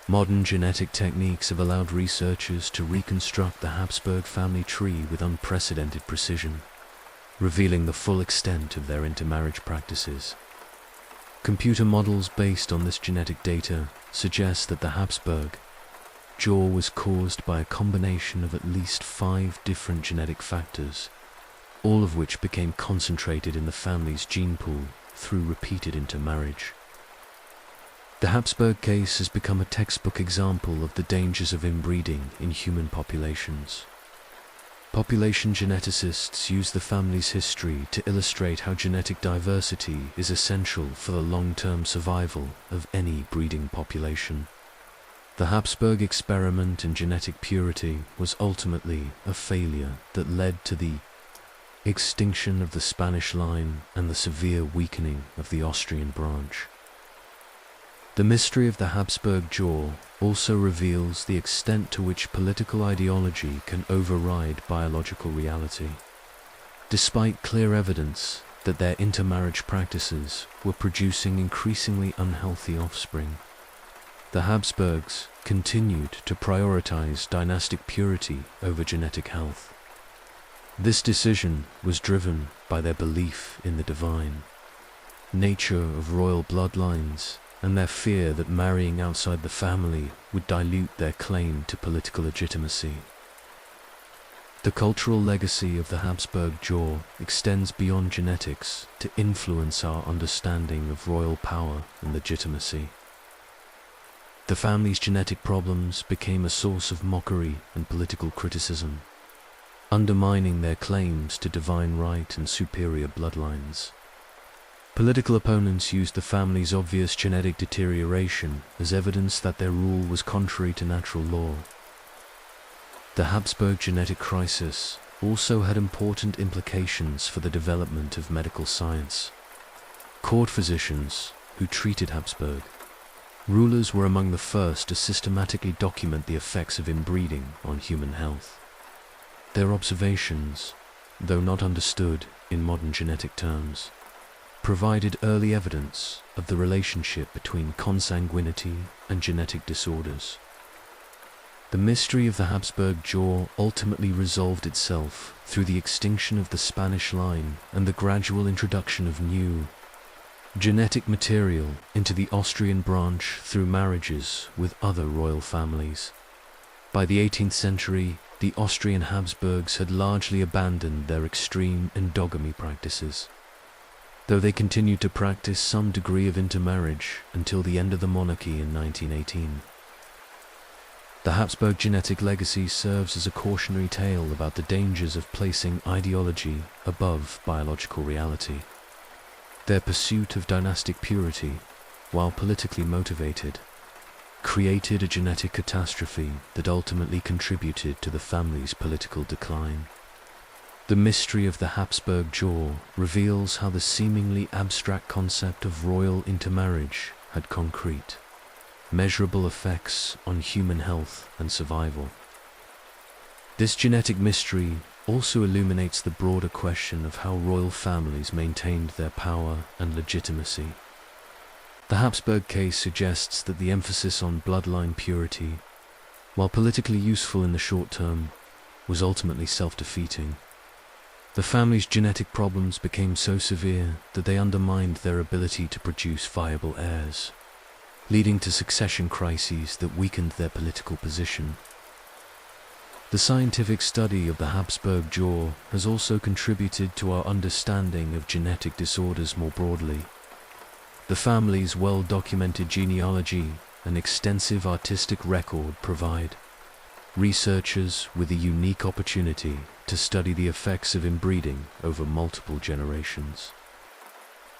Modern genetic techniques have allowed researchers to reconstruct the Habsburg family tree with unprecedented precision, revealing the full extent of their intermarriage practices. Computer models based on this genetic data suggest that the Habsburg jaw was caused by a combination of at least 5 different genetic factors, all of which became concentrated in the family's gene pool through repeated intermarriage. The Habsburg case has become a textbook example of the dangers of inbreeding in human populations. Population geneticists use the family's history to illustrate how genetic diversity is essential for the long-term survival of any breeding population. The Habsburg experiment in genetic purity was ultimately a failure that led to the extinction of the Spanish line and the severe weakening of the Austrian branch. The mystery of the Habsburg jaw also reveals the extent to which political ideology can override biological reality. Despite clear evidence that their intermarriage practices were producing increasingly unhealthy offspring, the Habsburgs continued to prioritize dynastic purity over genetic health. This decision was driven by their belief in the divine nature of royal bloodlines and their fear that marrying outside the family would dilute their claim to political legitimacy. The cultural legacy of the Habsburg jaw extends beyond genetics to influence our understanding of royal power and legitimacy. The family's genetic problems became a source of mockery and political criticism, undermining their claims to divine right and superior bloodlines. Political opponents used the family's obvious genetic deterioration as evidence that their rule was contrary to natural law. The Habsburg genetic crisis also had important implications for the development of medical science. Court physicians, who treated Habsburg rulers, were among the first to systematically document the effects of inbreeding on human health. Their observations, though not understood in modern genetic terms, provided early evidence of the relationship between consanguinity and genetic disorders. The mystery of the Habsburg jaw ultimately resolved itself through the extinction of the Spanish line and the gradual introduction of new genetic material into the Austrian branch through marriages with other royal families. By the 18th century, the Austrian Habsburgs had largely abandoned their extreme endogamy practices, though they continued to practice some degree of intermarriage until the end of the monarchy in 1918. The Habsburg genetic legacy serves as a cautionary tale about the dangers of placing ideology above biological reality. Their pursuit of dynastic purity, while politically motivated, created a genetic catastrophe that ultimately contributed to the family's political decline. The mystery of the Habsburg jaw reveals how the seemingly abstract concept of royal intermarriage had concrete, measurable effects on human health and survival. This genetic mystery also illuminates the broader question of how royal families maintained their power and legitimacy. The Habsburg case suggests that the emphasis on bloodline purity, while politically useful in the short term, was ultimately self-defeating. The family's genetic problems became so severe that they undermined their ability to produce viable heirs, leading to succession crises that weakened their political position. The scientific study of the Habsburg jaw has also contributed to our understanding of genetic disorders more broadly. The family's well-documented genealogy and extensive artistic record provide researchers with a unique opportunity to study the effects of inbreeding over multiple generations.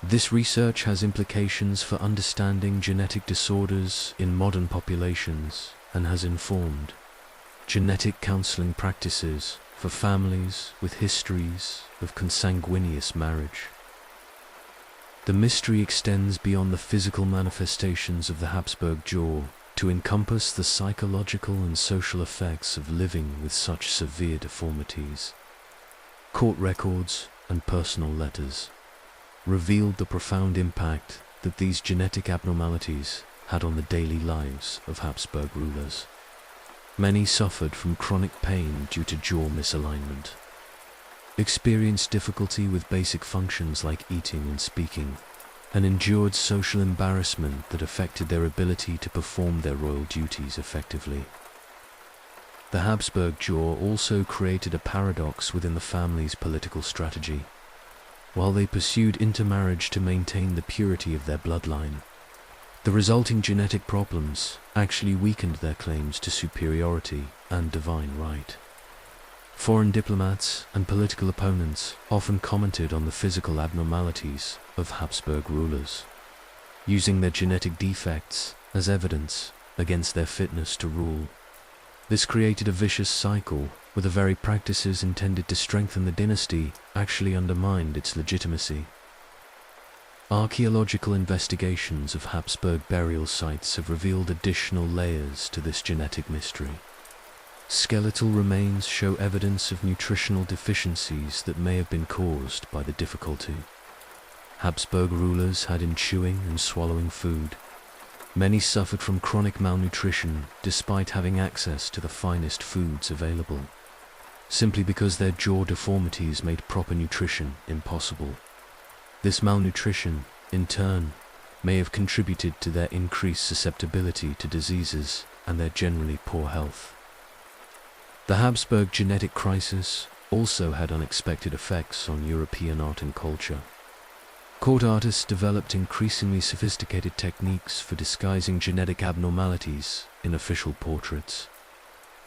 This research has implications for understanding genetic disorders in modern populations and has informed genetic counseling practices for families with histories of consanguineous marriage. The mystery extends beyond the physical manifestations of the Habsburg jaw to encompass the psychological and social effects of living with such severe deformities. Court records and personal letters revealed the profound impact that these genetic abnormalities had on the daily lives of Habsburg rulers. Many suffered from chronic pain due to jaw misalignment, experienced difficulty with basic functions like eating and speaking, and endured social embarrassment that affected their ability to perform their royal duties effectively. The Habsburg jaw also created a paradox within the family's political strategy. While they pursued intermarriage to maintain the purity of their bloodline, the resulting genetic problems actually weakened their claims to superiority and divine right. Foreign diplomats and political opponents often commented on the physical abnormalities of Habsburg rulers, using their genetic defects as evidence against their fitness to rule. This created a vicious cycle where the very practices intended to strengthen the dynasty actually undermined its legitimacy. Archaeological investigations of Habsburg burial sites have revealed additional layers to this genetic mystery. Skeletal remains show evidence of nutritional deficiencies that may have been caused by the difficulty Habsburg rulers had in chewing and swallowing food. Many suffered from chronic malnutrition despite having access to the finest foods available, simply because their jaw deformities made proper nutrition impossible. This malnutrition, in turn, may have contributed to their increased susceptibility to diseases and their generally poor health. The Habsburg genetic crisis also had unexpected effects on European art and culture. Court artists developed increasingly sophisticated techniques for disguising genetic abnormalities in official portraits,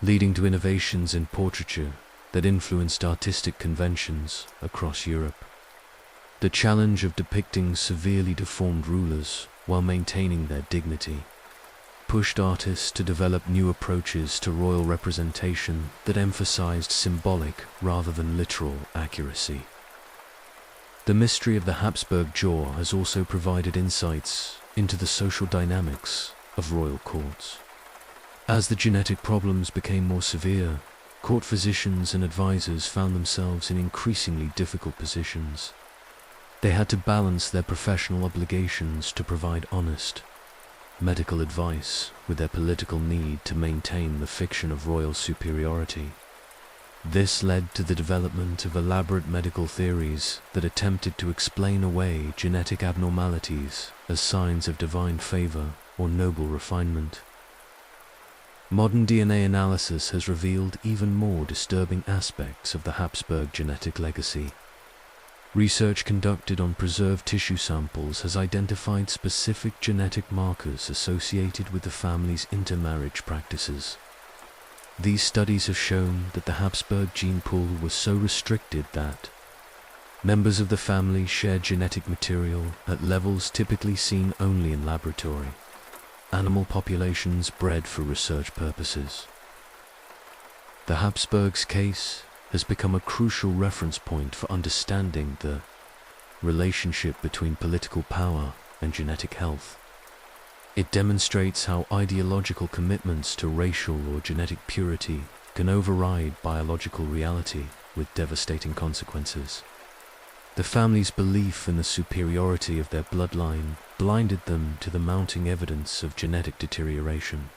leading to innovations in portraiture that influenced artistic conventions across Europe. The challenge of depicting severely deformed rulers while maintaining their dignity pushed artists to develop new approaches to royal representation that emphasized symbolic rather than literal accuracy. The mystery of the Habsburg jaw has also provided insights into the social dynamics of royal courts. As the genetic problems became more severe, court physicians and advisors found themselves in increasingly difficult positions. They had to balance their professional obligations to provide honest medical advice with their political need to maintain the fiction of royal superiority. This led to the development of elaborate medical theories that attempted to explain away genetic abnormalities as signs of divine favor or noble refinement. Modern DNA analysis has revealed even more disturbing aspects of the Habsburg genetic legacy. Research conducted on preserved tissue samples has identified specific genetic markers associated with the family's intermarriage practices. These studies have shown that the Habsburg gene pool was so restricted that members of the family shared genetic material at levels typically seen only in laboratory animal populations bred for research purposes. The Habsburgs' case has become a crucial reference point for understanding the relationship between political power and genetic health. It demonstrates how ideological commitments to racial or genetic purity can override biological reality with devastating consequences. The family's belief in the superiority of their bloodline blinded them to the mounting evidence of genetic deterioration,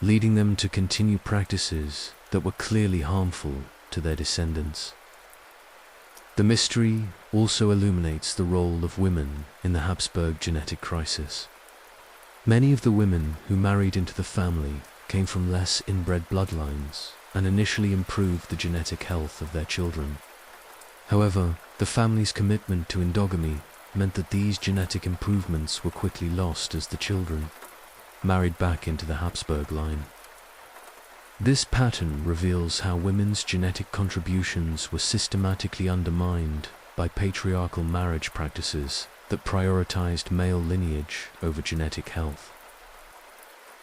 leading them to continue practices that were clearly harmful to their descendants. The mystery also illuminates the role of women in the Habsburg genetic crisis. Many of the women who married into the family came from less inbred bloodlines and initially improved the genetic health of their children. However, the family's commitment to endogamy meant that these genetic improvements were quickly lost as the children married back into the Habsburg line. This pattern reveals how women's genetic contributions were systematically undermined by patriarchal marriage practices that prioritized male lineage over genetic health.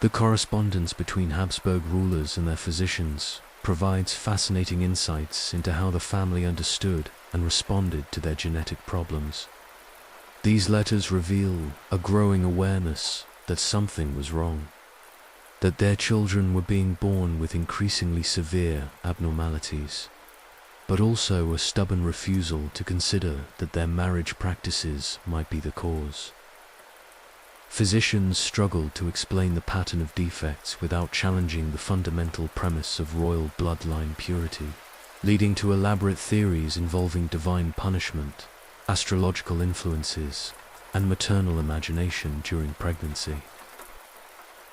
The correspondence between Habsburg rulers and their physicians provides fascinating insights into how the family understood and responded to their genetic problems. These letters reveal a growing awareness that something was wrong, that their children were being born with increasingly severe abnormalities, but also a stubborn refusal to consider that their marriage practices might be the cause. Physicians struggled to explain the pattern of defects without challenging the fundamental premise of royal bloodline purity, leading to elaborate theories involving divine punishment, astrological influences, and maternal imagination during pregnancy.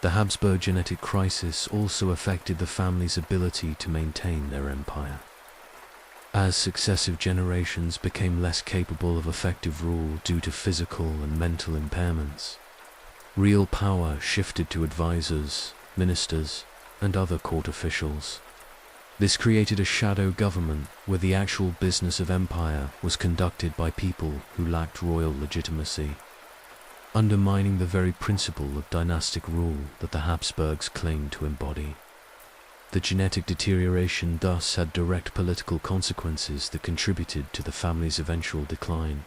The Habsburg genetic crisis also affected the family's ability to maintain their empire. As successive generations became less capable of effective rule due to physical and mental impairments, real power shifted to advisors, ministers, and other court officials. This created a shadow government where the actual business of empire was conducted by people who lacked royal legitimacy, undermining the very principle of dynastic rule that the Habsburgs claimed to embody. The genetic deterioration thus had direct political consequences that contributed to the family's eventual decline.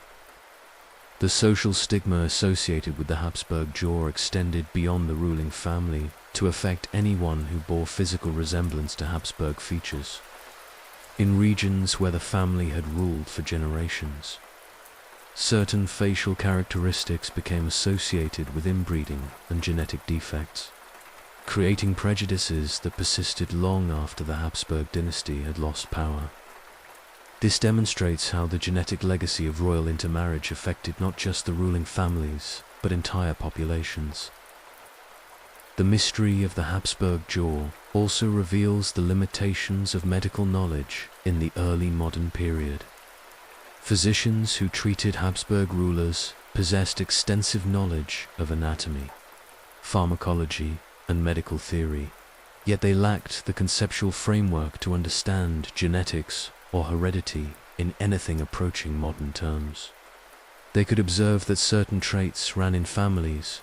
The social stigma associated with the Habsburg jaw extended beyond the ruling family to affect anyone who bore physical resemblance to Habsburg features. In regions where the family had ruled for generations, certain facial characteristics became associated with inbreeding and genetic defects, creating prejudices that persisted long after the Habsburg dynasty had lost power. This demonstrates how the genetic legacy of royal intermarriage affected not just the ruling families, but entire populations. The mystery of the Habsburg jaw also reveals the limitations of medical knowledge in the early modern period. Physicians who treated Habsburg rulers possessed extensive knowledge of anatomy, pharmacology, and medical theory, yet they lacked the conceptual framework to understand genetics or heredity in anything approaching modern terms. They could observe that certain traits ran in families,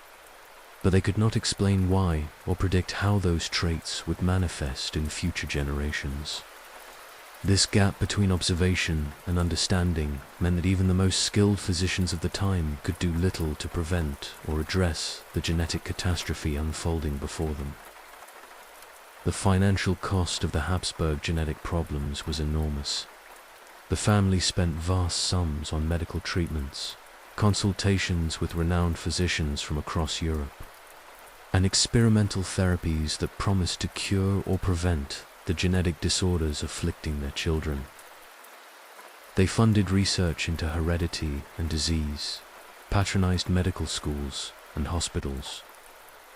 but they could not explain why or predict how those traits would manifest in future generations. This gap between observation and understanding meant that even the most skilled physicians of the time could do little to prevent or address the genetic catastrophe unfolding before them. The financial cost of the Habsburg genetic problems was enormous. The family spent vast sums on medical treatments, consultations with renowned physicians from across Europe, and experimental therapies that promised to cure or prevent the genetic disorders afflicting their children. They funded research into heredity and disease, patronized medical schools and hospitals,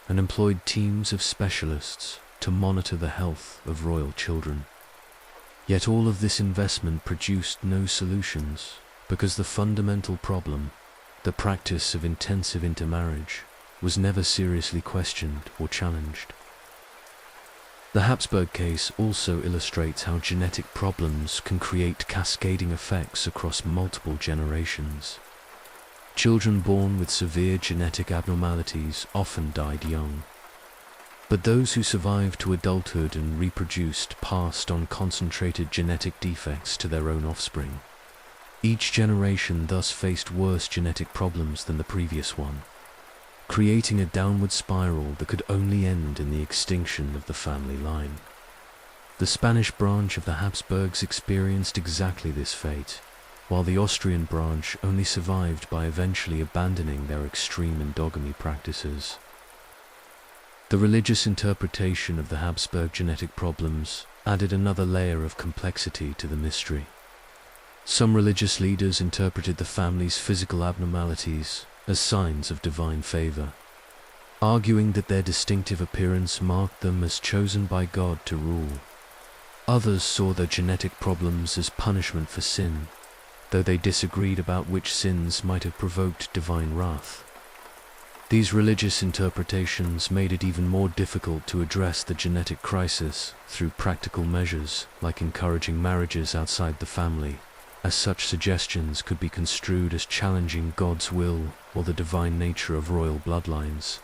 and employed teams of specialists to monitor the health of royal children. Yet all of this investment produced no solutions, because the fundamental problem, the practice of intensive intermarriage, was never seriously questioned or challenged. The Habsburg case also illustrates how genetic problems can create cascading effects across multiple generations. Children born with severe genetic abnormalities often died young, but those who survived to adulthood and reproduced passed on concentrated genetic defects to their own offspring. Each generation thus faced worse genetic problems than the previous one, creating a downward spiral that could only end in the extinction of the family line. The Spanish branch of the Habsburgs experienced exactly this fate, while the Austrian branch only survived by eventually abandoning their extreme endogamy practices. The religious interpretation of the Habsburg genetic problems added another layer of complexity to the mystery. Some religious leaders interpreted the family's physical abnormalities as signs of divine favor, arguing that their distinctive appearance marked them as chosen by God to rule. Others saw their genetic problems as punishment for sin, though they disagreed about which sins might have provoked divine wrath. These religious interpretations made it even more difficult to address the genetic crisis through practical measures like encouraging marriages outside the family, as such suggestions could be construed as challenging God's will or the divine nature of royal bloodlines.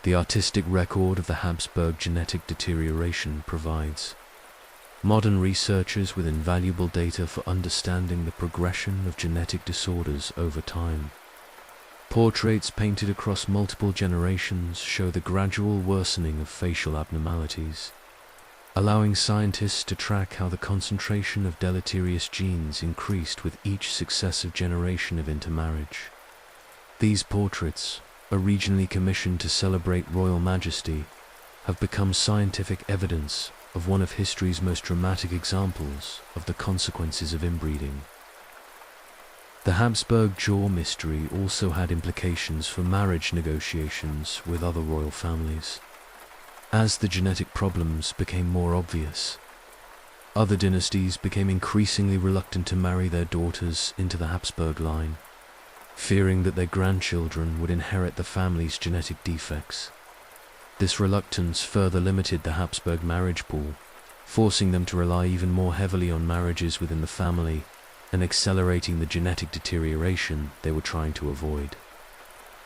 The artistic record of the Habsburg genetic deterioration provides modern researchers with invaluable data for understanding the progression of genetic disorders over time. Portraits painted across multiple generations show the gradual worsening of facial abnormalities, allowing scientists to track how the concentration of deleterious genes increased with each successive generation of intermarriage. These portraits, originally commissioned to celebrate royal majesty, have become scientific evidence of one of history's most dramatic examples of the consequences of inbreeding. The Habsburg jaw mystery also had implications for marriage negotiations with other royal families. As the genetic problems became more obvious, other dynasties became increasingly reluctant to marry their daughters into the Habsburg line, fearing that their grandchildren would inherit the family's genetic defects. This reluctance further limited the Habsburg marriage pool, forcing them to rely even more heavily on marriages within the family and accelerating the genetic deterioration they were trying to avoid.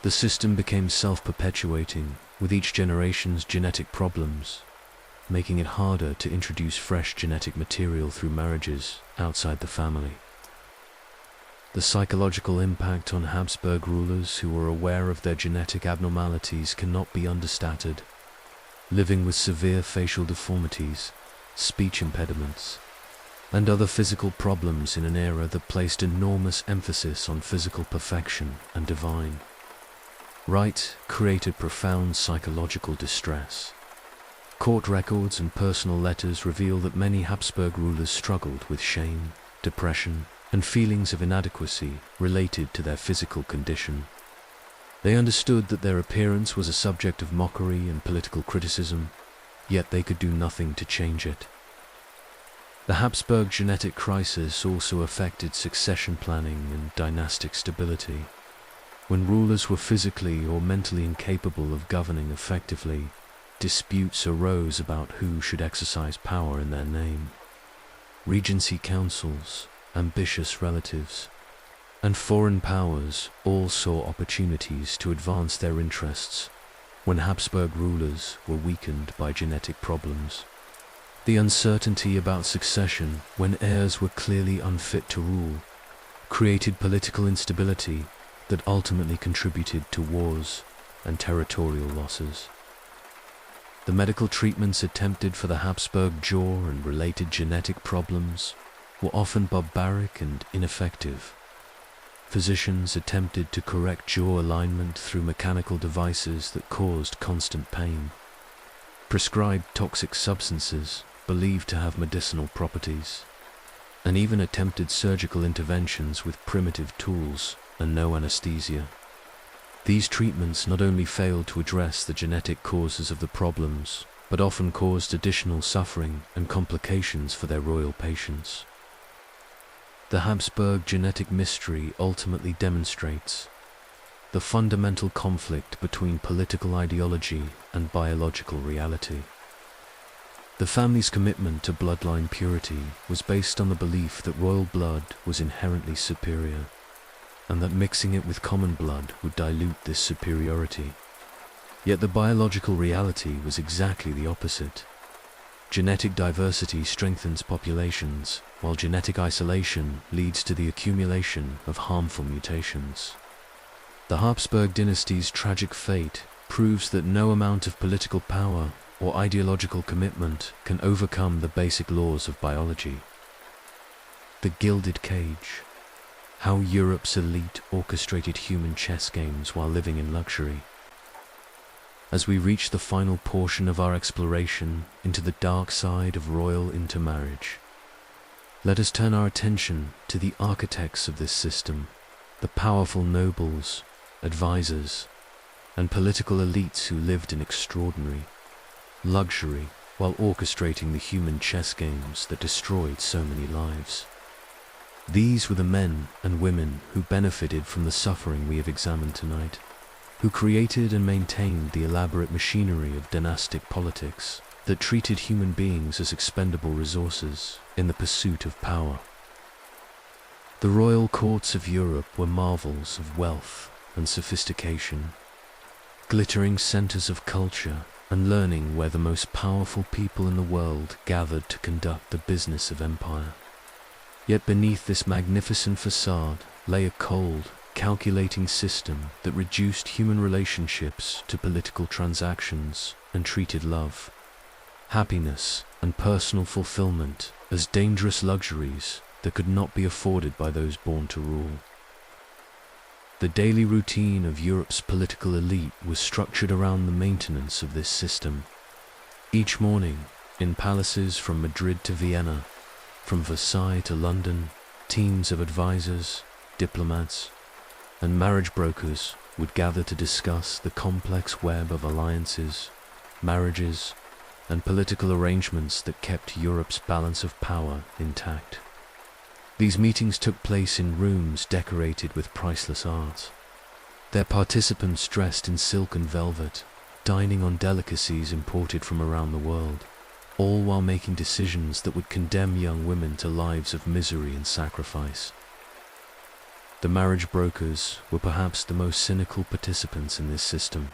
The system became self-perpetuating, with each generation's genetic problems, making it harder to introduce fresh genetic material through marriages outside the family. The psychological impact on Habsburg rulers who were aware of their genetic abnormalities cannot be understated. Living with severe facial deformities, speech impediments, and other physical problems in an era that placed enormous emphasis on physical perfection and divine right created profound psychological distress. Court records and personal letters reveal that many Habsburg rulers struggled with shame, depression, and feelings of inadequacy related to their physical condition. They understood that their appearance was a subject of mockery and political criticism, yet they could do nothing to change it. The Habsburg genetic crisis also affected succession planning and dynastic stability. When rulers were physically or mentally incapable of governing effectively, disputes arose about who should exercise power in their name. Regency councils, ambitious relatives, and foreign powers all saw opportunities to advance their interests when Habsburg rulers were weakened by genetic problems. The uncertainty about succession when heirs were clearly unfit to rule created political instability that ultimately contributed to wars and territorial losses. The medical treatments attempted for the Habsburg jaw and related genetic problems were often barbaric and ineffective. Physicians attempted to correct jaw alignment through mechanical devices that caused constant pain. Prescribed toxic substances believed to have medicinal properties, and even attempted surgical interventions with primitive tools and no anesthesia. These treatments not only failed to address the genetic causes of the problems, but often caused additional suffering and complications for their royal patients. The Habsburg genetic mystery ultimately demonstrates the fundamental conflict between political ideology and biological reality. The family's commitment to bloodline purity was based on the belief that royal blood was inherently superior, and that mixing it with common blood would dilute this superiority. Yet the biological reality was exactly the opposite. Genetic diversity strengthens populations, while genetic isolation leads to the accumulation of harmful mutations. The Habsburg dynasty's tragic fate proves that no amount of political power or ideological commitment can overcome the basic laws of biology. The Gilded Cage. How Europe's elite orchestrated human chess games while living in luxury. As we reach the final portion of our exploration into the dark side of royal intermarriage, let us turn our attention to the architects of this system, the powerful nobles, advisors, and political elites who lived in extraordinary luxury while orchestrating the human chess games that destroyed so many lives. These were the men and women who benefited from the suffering we have examined tonight, who created and maintained the elaborate machinery of dynastic politics that treated human beings as expendable resources in the pursuit of power. The royal courts of Europe were marvels of wealth and sophistication, glittering centers of culture and learning where the most powerful people in the world gathered to conduct the business of empire. Yet beneath this magnificent facade lay a cold, calculating system that reduced human relationships to political transactions and treated love, happiness, and personal fulfillment as dangerous luxuries that could not be afforded by those born to rule. The daily routine of Europe's political elite was structured around the maintenance of this system. Each morning, in palaces from Madrid to Vienna, from Versailles to London, teams of advisors, diplomats, and marriage brokers would gather to discuss the complex web of alliances, marriages, and political arrangements that kept Europe's balance of power intact. These meetings took place in rooms decorated with priceless art, their participants dressed in silk and velvet, dining on delicacies imported from around the world, all while making decisions that would condemn young women to lives of misery and sacrifice. The marriage brokers were perhaps the most cynical participants in this system.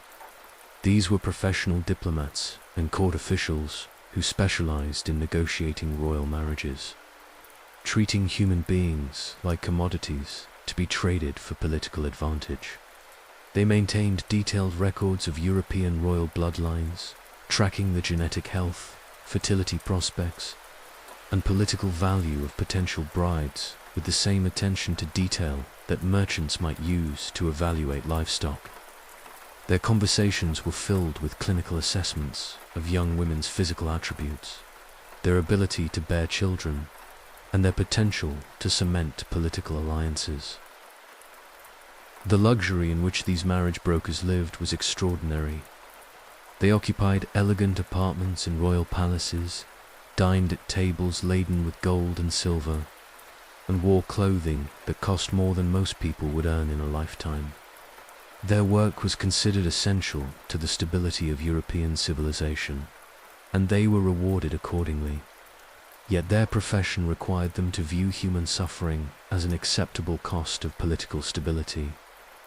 These were professional diplomats and court officials who specialized in negotiating royal marriages, treating human beings like commodities to be traded for political advantage. They maintained detailed records of European royal bloodlines, tracking the genetic health, fertility prospects, and political value of potential brides with the same attention to detail that merchants might use to evaluate livestock. Their conversations were filled with clinical assessments of young women's physical attributes, their ability to bear children, and their potential to cement political alliances. The luxury in which these marriage brokers lived was extraordinary. They occupied elegant apartments in royal palaces, dined at tables laden with gold and silver, and wore clothing that cost more than most people would earn in a lifetime. Their work was considered essential to the stability of European civilization, and they were rewarded accordingly. Yet their profession required them to view human suffering as an acceptable cost of political stability,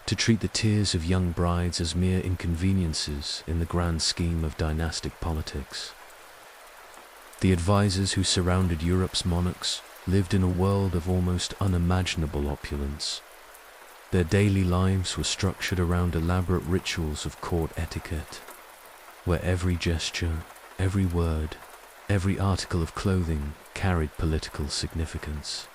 to treat the tears of young brides as mere inconveniences in the grand scheme of dynastic politics. The advisors who surrounded Europe's monarchs lived in a world of almost unimaginable opulence. Their daily lives were structured around elaborate rituals of court etiquette, where every gesture, every word, Every article of clothing carried political significance.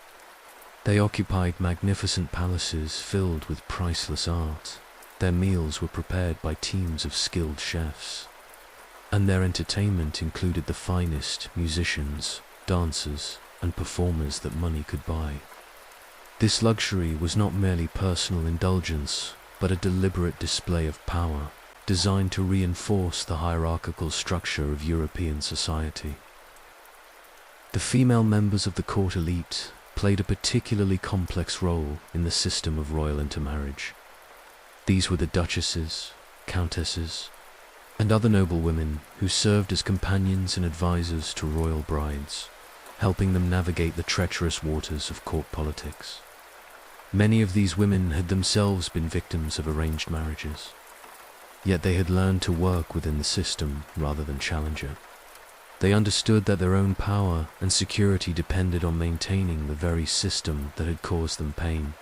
They occupied magnificent palaces filled with priceless art. Their meals were prepared by teams of skilled chefs, and their entertainment included the finest musicians, dancers, and performers that money could buy. This luxury was not merely personal indulgence, but a deliberate display of power, designed to reinforce the hierarchical structure of European society. The female members of the court elite played a particularly complex role in the system of royal intermarriage. These were the duchesses, countesses, and other noble women who served as companions and advisors to royal brides, helping them navigate the treacherous waters of court politics. Many of these women had themselves been victims of arranged marriages, yet they had learned to work within the system rather than challenge it. They understood that their own power and security depended on maintaining the very system that had caused them pain.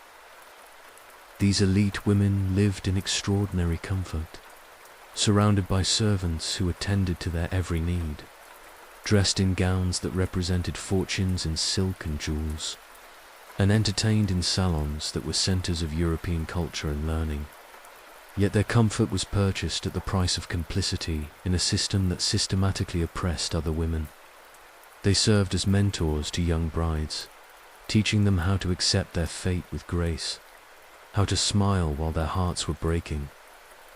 These elite women lived in extraordinary comfort, surrounded by servants who attended to their every need, dressed in gowns that represented fortunes in silk and jewels, and entertained in salons that were centers of European culture and learning. Yet their comfort was purchased at the price of complicity in a system that systematically oppressed other women. They served as mentors to young brides, teaching them how to accept their fate with grace, how to smile while their hearts were breaking,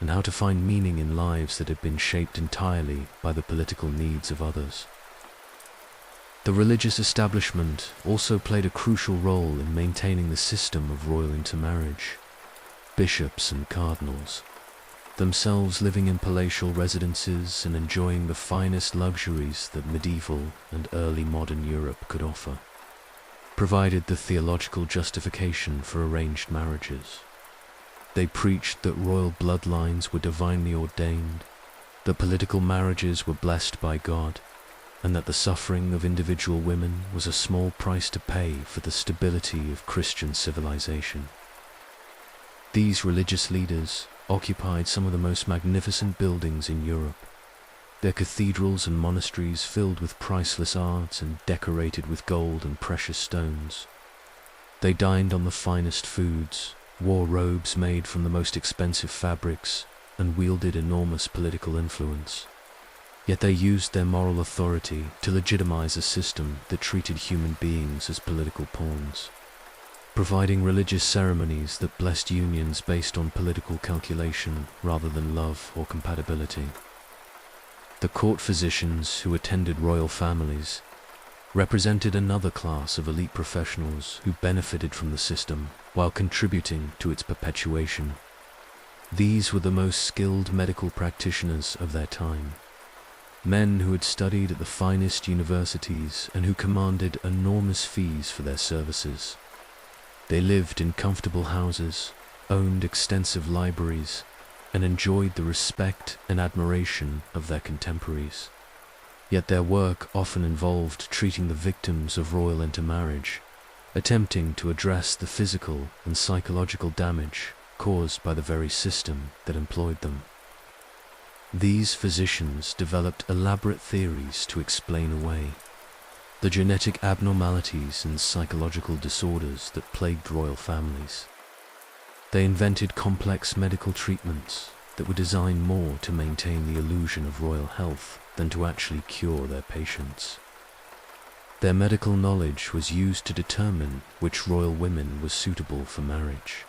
and how to find meaning in lives that had been shaped entirely by the political needs of others. The religious establishment also played a crucial role in maintaining the system of royal intermarriage. Bishops and cardinals, themselves living in palatial residences and enjoying the finest luxuries that medieval and early modern Europe could offer, provided the theological justification for arranged marriages. They preached that royal bloodlines were divinely ordained, that political marriages were blessed by God, and that the suffering of individual women was a small price to pay for the stability of Christian civilization. These religious leaders occupied some of the most magnificent buildings in Europe, their cathedrals and monasteries filled with priceless art and decorated with gold and precious stones. They dined on the finest foods, wore robes made from the most expensive fabrics, and wielded enormous political influence. Yet they used their moral authority to legitimize a system that treated human beings as political pawns, providing religious ceremonies that blessed unions based on political calculation rather than love or compatibility. The court physicians who attended royal families represented another class of elite professionals who benefited from the system while contributing to its perpetuation. These were the most skilled medical practitioners of their time, men who had studied at the finest universities and who commanded enormous fees for their services. They lived in comfortable houses, owned extensive libraries, and enjoyed the respect and admiration of their contemporaries. Yet their work often involved treating the victims of royal intermarriage, attempting to address the physical and psychological damage caused by the very system that employed them. These physicians developed elaborate theories to explain away the genetic abnormalities and psychological disorders that plagued royal families. They invented complex medical treatments that were designed more to maintain the illusion of royal health than to actually cure their patients. Their medical knowledge was used to determine which royal women were suitable for marriage,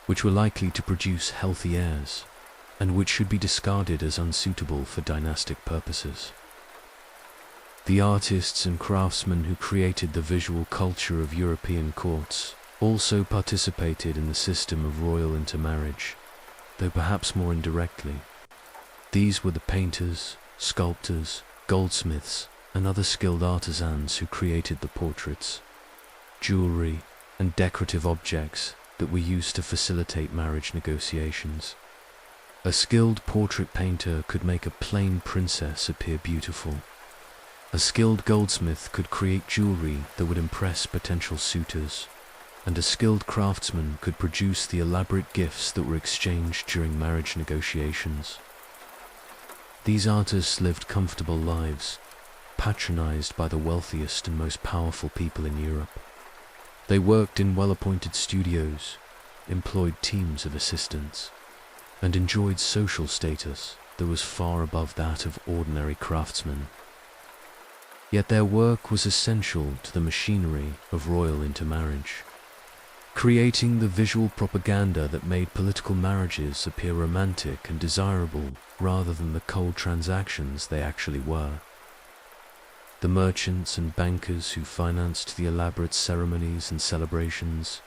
which were likely to produce healthy heirs, and which should be discarded as unsuitable for dynastic purposes. The artists and craftsmen who created the visual culture of European courts also participated in the system of royal intermarriage, though perhaps more indirectly. These were the painters, sculptors, goldsmiths, and other skilled artisans who created the portraits, jewelry, and decorative objects that were used to facilitate marriage negotiations. A skilled portrait painter could make a plain princess appear beautiful. A skilled goldsmith could create jewelry that would impress potential suitors, and a skilled craftsman could produce the elaborate gifts that were exchanged during marriage negotiations. These artists lived comfortable lives, patronized by the wealthiest and most powerful people in Europe. They worked in well-appointed studios, employed teams of assistants, and enjoyed social status that was far above that of ordinary craftsmen. Yet their work was essential to the machinery of royal intermarriage, creating the visual propaganda that made political marriages appear romantic and desirable rather than the cold transactions they actually were. The merchants and bankers who financed the elaborate ceremonies and celebrations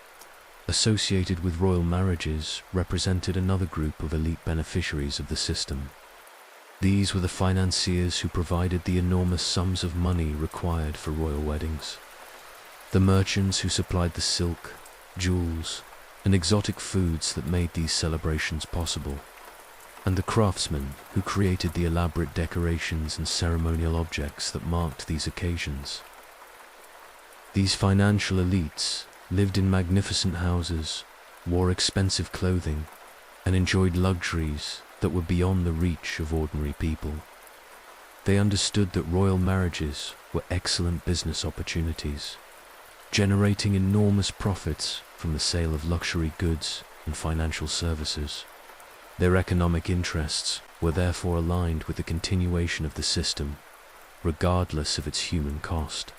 associated with royal marriages represented another group of elite beneficiaries of the system. These were the financiers who provided the enormous sums of money required for royal weddings, the merchants who supplied the silk, jewels, and exotic foods that made these celebrations possible, and the craftsmen who created the elaborate decorations and ceremonial objects that marked these occasions. These financial elites lived in magnificent houses, wore expensive clothing, and enjoyed luxuries that were beyond the reach of ordinary people. They understood that royal marriages were excellent business opportunities, generating enormous profits from the sale of luxury goods and financial services. Their economic interests were therefore aligned with the continuation of the system, regardless of its human cost.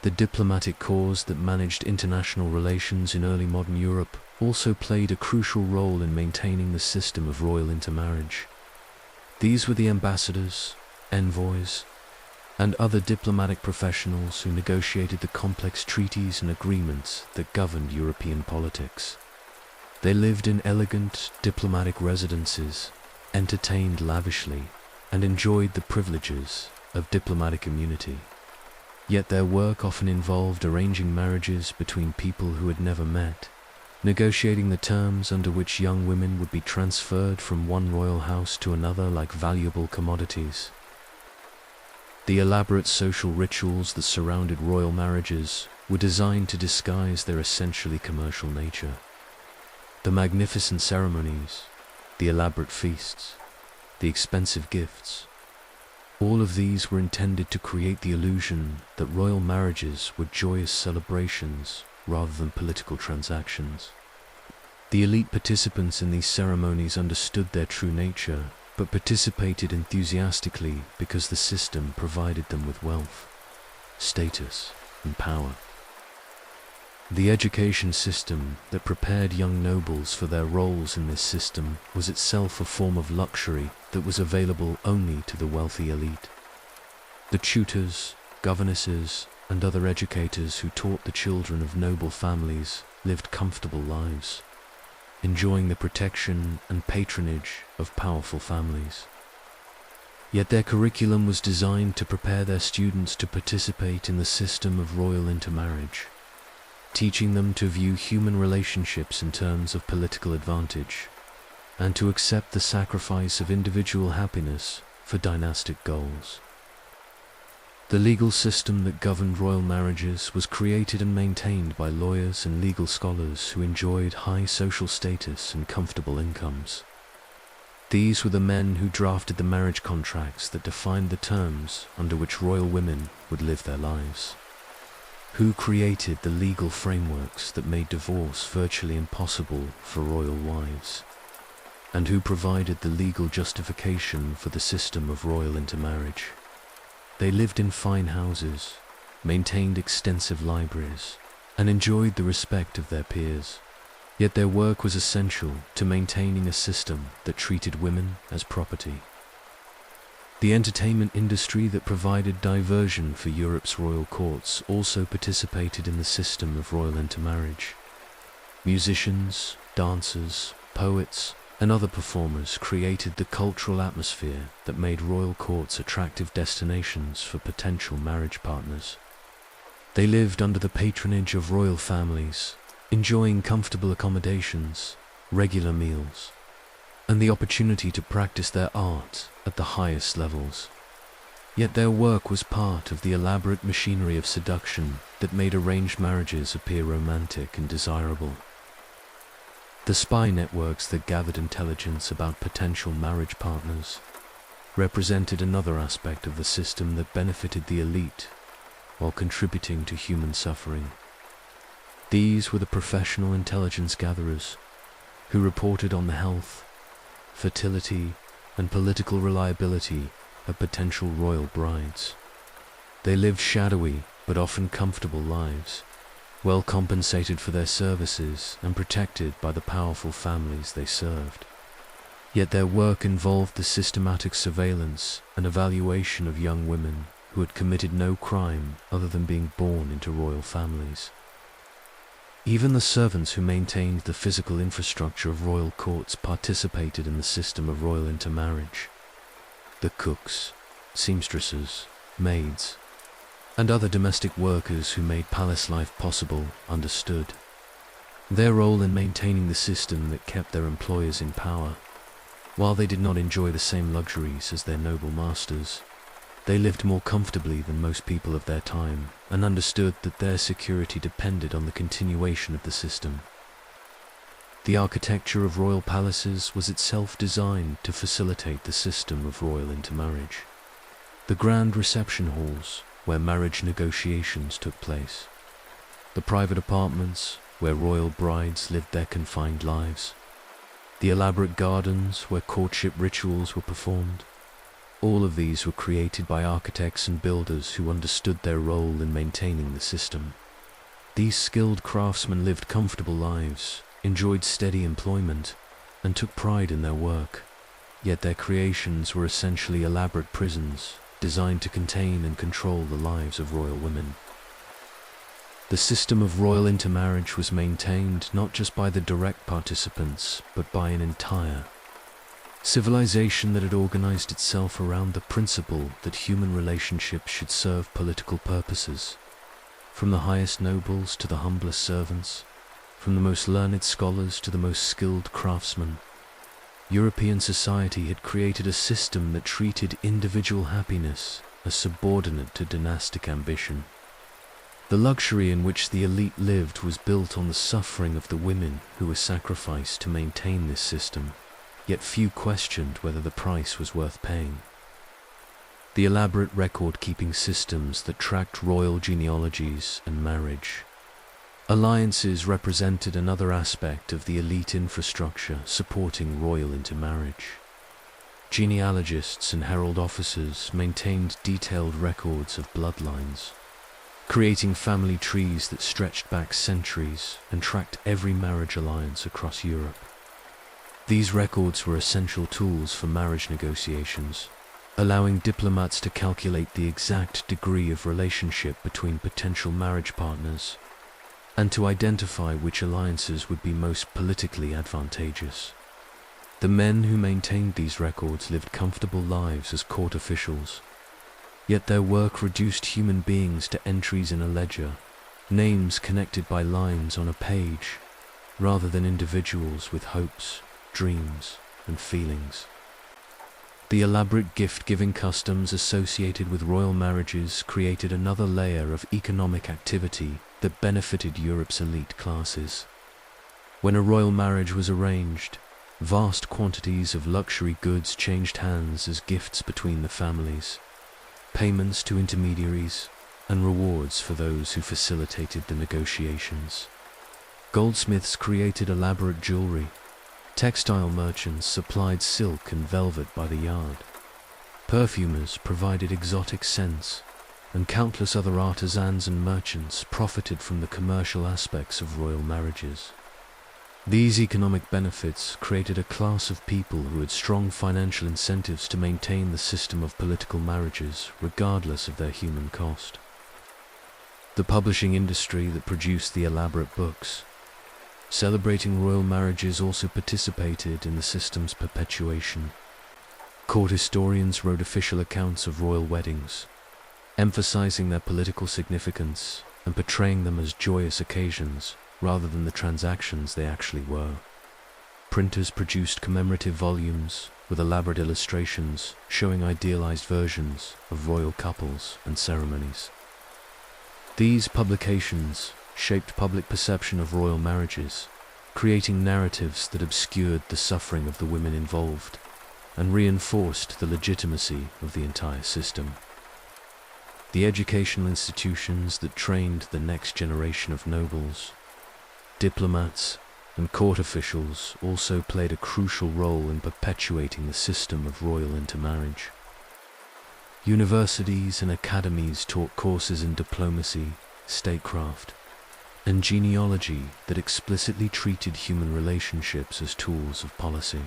The diplomatic corps that managed international relations in early modern Europe also played a crucial role in maintaining the system of royal intermarriage. These were the ambassadors, envoys, and other diplomatic professionals who negotiated the complex treaties and agreements that governed European politics. They lived in elegant diplomatic residences, entertained lavishly, and enjoyed the privileges of diplomatic immunity. Yet their work often involved arranging marriages between people who had never met, negotiating the terms under which young women would be transferred from one royal house to another like valuable commodities. The elaborate social rituals that surrounded royal marriages were designed to disguise their essentially commercial nature. The magnificent ceremonies, the elaborate feasts, the expensive gifts, all of these were intended to create the illusion that royal marriages were joyous celebrations rather than political transactions. The elite participants in these ceremonies understood their true nature, but participated enthusiastically because the system provided them with wealth, status, and power. The education system that prepared young nobles for their roles in this system was itself a form of luxury that was available only to the wealthy elite. The tutors, governesses, and other educators who taught the children of noble families lived comfortable lives, enjoying the protection and patronage of powerful families. Yet their curriculum was designed to prepare their students to participate in the system of royal intermarriage, teaching them to view human relationships in terms of political advantage, and to accept the sacrifice of individual happiness for dynastic goals. The legal system that governed royal marriages was created and maintained by lawyers and legal scholars who enjoyed high social status and comfortable incomes. These were the men who drafted the marriage contracts that defined the terms under which royal women would live their lives, who created the legal frameworks that made divorce virtually impossible for royal wives, and who provided the legal justification for the system of royal intermarriage. They lived in fine houses, maintained extensive libraries, and enjoyed the respect of their peers. Yet their work was essential to maintaining a system that treated women as property. The entertainment industry that provided diversion for Europe's royal courts also participated in the system of royal intermarriage. Musicians, dancers, poets, and other performers created the cultural atmosphere that made royal courts attractive destinations for potential marriage partners. They lived under the patronage of royal families, enjoying comfortable accommodations, regular meals, and the opportunity to practice their art at the highest levels. Yet their work was part of the elaborate machinery of seduction that made arranged marriages appear romantic and desirable. The spy networks that gathered intelligence about potential marriage partners, represented another aspect of the system that benefited the elite while contributing to human suffering. These were the professional intelligence gatherers who reported on the health, fertility, and political reliability of potential royal brides. They lived shadowy but often comfortable lives, well compensated for their services and protected by the powerful families they served. Yet their work involved the systematic surveillance and evaluation of young women who had committed no crime other than being born into royal families. Even the servants who maintained the physical infrastructure of royal courts participated in the system of royal intermarriage. The cooks, seamstresses, maids, and other domestic workers who made palace life possible understood their role in maintaining the system that kept their employers in power. While they did not enjoy the same luxuries as their noble masters, they lived more comfortably than most people of their time and understood that their security depended on the continuation of the system. The architecture of royal palaces was itself designed to facilitate the system of royal intermarriage. The grand reception halls, where marriage negotiations took place, the private apartments where royal brides lived their confined lives, the elaborate gardens where courtship rituals were performed, all of these were created by architects and builders who understood their role in maintaining the system. These skilled craftsmen lived comfortable lives, enjoyed steady employment, and took pride in their work, yet their creations were essentially elaborate prisons designed to contain and control the lives of royal women. The system of royal intermarriage was maintained not just by the direct participants, but by an entire civilization that had organized itself around the principle that human relationships should serve political purposes. From the highest nobles to the humblest servants, from the most learned scholars to the most skilled craftsmen, European society had created a system that treated individual happiness as subordinate to dynastic ambition. The luxury in which the elite lived was built on the suffering of the women who were sacrificed to maintain this system, yet few questioned whether the price was worth paying. The elaborate record-keeping systems that tracked royal genealogies and marriage. Alliances represented another aspect of the elite infrastructure supporting royal intermarriage. Genealogists and herald officers maintained detailed records of bloodlines, creating family trees that stretched back centuries and tracked every marriage alliance across Europe. These records were essential tools for marriage negotiations, allowing diplomats to calculate the exact degree of relationship between potential marriage partners and to identify which alliances would be most politically advantageous. The men who maintained these records lived comfortable lives as court officials, yet their work reduced human beings to entries in a ledger, names connected by lines on a page, rather than individuals with hopes, dreams, and feelings. The elaborate gift-giving customs associated with royal marriages created another layer of economic activity that benefited Europe's elite classes. When a royal marriage was arranged, vast quantities of luxury goods changed hands as gifts between the families, payments to intermediaries, and rewards for those who facilitated the negotiations. Goldsmiths created elaborate jewelry. Textile merchants supplied silk and velvet by the yard. Perfumers provided exotic scents, and countless other artisans and merchants profited from the commercial aspects of royal marriages. These economic benefits created a class of people who had strong financial incentives to maintain the system of political marriages, regardless of their human cost. The publishing industry that produced the elaborate books celebrating royal marriages also participated in the system's perpetuation. Court historians wrote official accounts of royal weddings, emphasizing their political significance and portraying them as joyous occasions rather than the transactions they actually were. Printers produced commemorative volumes with elaborate illustrations showing idealized versions of royal couples and ceremonies. These publications shaped public perception of royal marriages, creating narratives that obscured the suffering of the women involved. and reinforced the legitimacy of the entire system. The educational institutions that trained the next generation of nobles, diplomats, and court officials also played a crucial role in perpetuating the system of royal intermarriage. Universities and academies taught courses in diplomacy, statecraft, and genealogy that explicitly treated human relationships as tools of policy.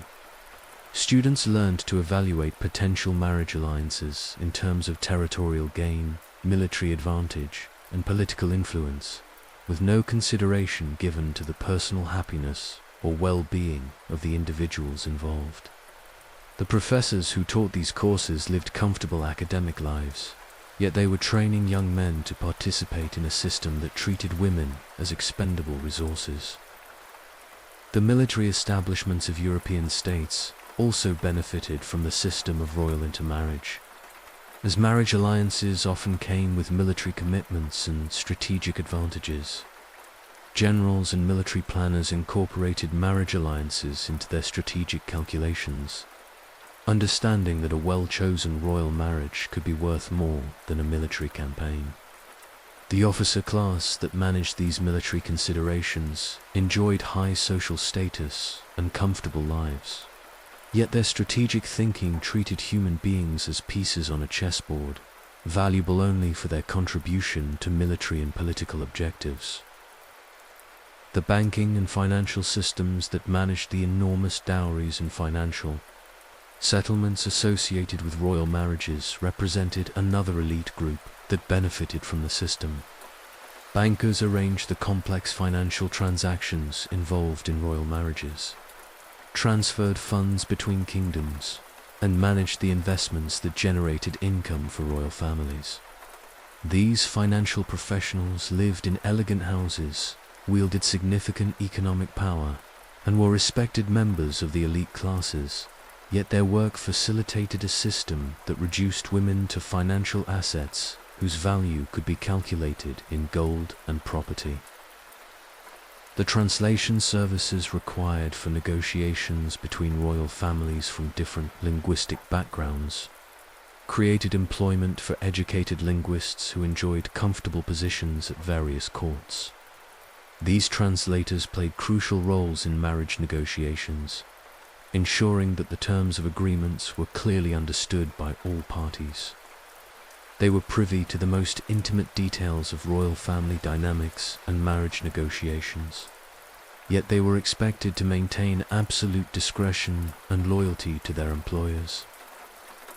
Students learned to evaluate potential marriage alliances in terms of territorial gain, military advantage, and political influence, with no consideration given to the personal happiness or well-being of the individuals involved. The professors who taught these courses lived comfortable academic lives, yet they were training young men to participate in a system that treated women as expendable resources. The military establishments of European states also benefited from the system of royal intermarriage, as marriage alliances often came with military commitments and strategic advantages. Generals and military planners incorporated marriage alliances into their strategic calculations, understanding that a well-chosen royal marriage could be worth more than a military campaign. The officer class that managed these military considerations enjoyed high social status and comfortable lives, yet their strategic thinking treated human beings as pieces on a chessboard, valuable only for their contribution to military and political objectives. The banking and financial systems that managed the enormous dowries and financial settlements associated with royal marriages represented another elite group that benefited from the system. Bankers arranged the complex financial transactions involved in royal marriages, transferred funds between kingdoms, and managed the investments that generated income for royal families. These financial professionals lived in elegant houses, wielded significant economic power, and were respected members of the elite classes. Yet their work facilitated a system that reduced women to financial assets whose value could be calculated in gold and property. The translation services required for negotiations between royal families from different linguistic backgrounds created employment for educated linguists who enjoyed comfortable positions at various courts. These translators played crucial roles in marriage negotiations, ensuring that the terms of agreements were clearly understood by all parties. They were privy to the most intimate details of royal family dynamics and marriage negotiations, yet they were expected to maintain absolute discretion and loyalty to their employers.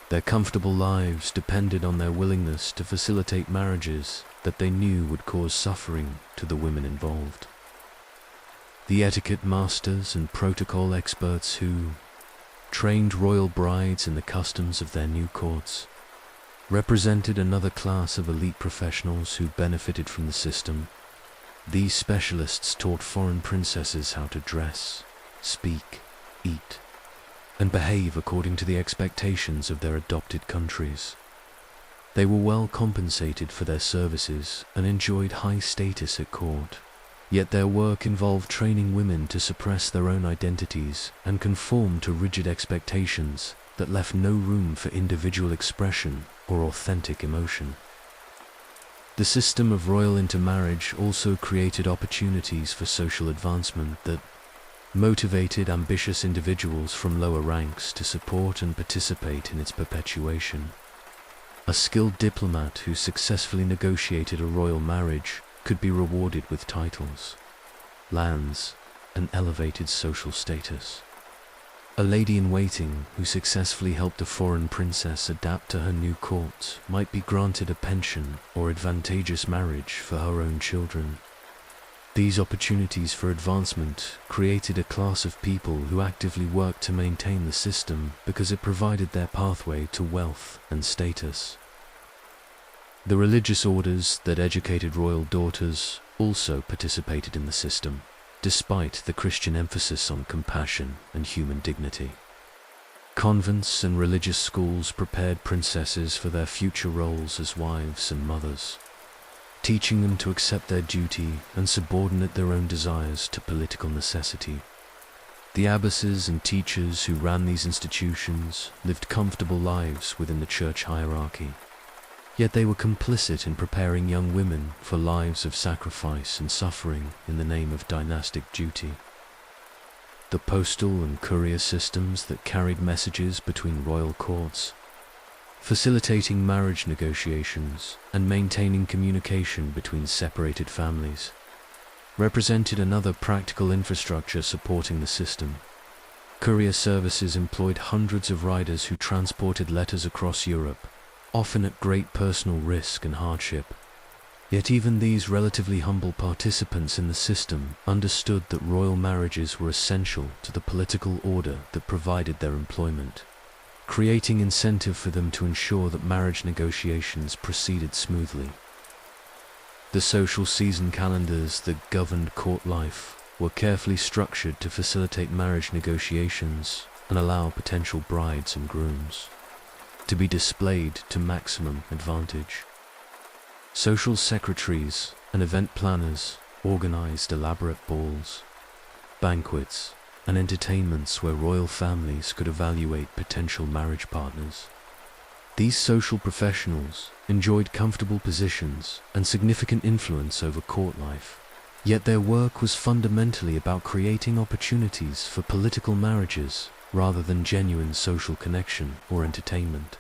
Their comfortable lives depended on their willingness to facilitate marriages that they knew would cause suffering to the women involved. The etiquette masters and protocol experts who trained royal brides in the customs of their new courts represented another class of elite professionals who benefited from the system. These specialists taught foreign princesses how to dress, speak, eat, and behave according to the expectations of their adopted countries. They were well compensated for their services and enjoyed high status at court. Yet their work involved training women to suppress their own identities and conform to rigid expectations that left no room for individual expression or authentic emotion. The system of royal intermarriage also created opportunities for social advancement that motivated ambitious individuals from lower ranks to support and participate in its perpetuation. A skilled diplomat who successfully negotiated a royal marriage could be rewarded with titles, lands, and elevated social status. A lady-in-waiting who successfully helped a foreign princess adapt to her new court might be granted a pension or advantageous marriage for her own children. These opportunities for advancement created a class of people who actively worked to maintain the system because it provided their pathway to wealth and status. The religious orders that educated royal daughters also participated in the system, despite the Christian emphasis on compassion and human dignity. Convents and religious schools prepared princesses for their future roles as wives and mothers, teaching them to accept their duty and subordinate their own desires to political necessity. The abbesses and teachers who ran these institutions lived comfortable lives within the church hierarchy. Yet they were complicit in preparing young women for lives of sacrifice and suffering in the name of dynastic duty. The postal and courier systems that carried messages between royal courts, facilitating marriage negotiations and maintaining communication between separated families, represented another practical infrastructure supporting the system. Courier services employed hundreds of riders who transported letters across Europe, often at great personal risk and hardship. Yet even these relatively humble participants in the system understood that royal marriages were essential to the political order that provided their employment, creating incentive for them to ensure that marriage negotiations proceeded smoothly. The social season calendars that governed court life were carefully structured to facilitate marriage negotiations and allow potential brides and grooms to be displayed to maximum advantage. Social secretaries and event planners organized elaborate balls, banquets, and entertainments where royal families could evaluate potential marriage partners. These social professionals enjoyed comfortable positions and significant influence over court life, yet their work was fundamentally about creating opportunities for political marriages rather than genuine social connection or entertainment.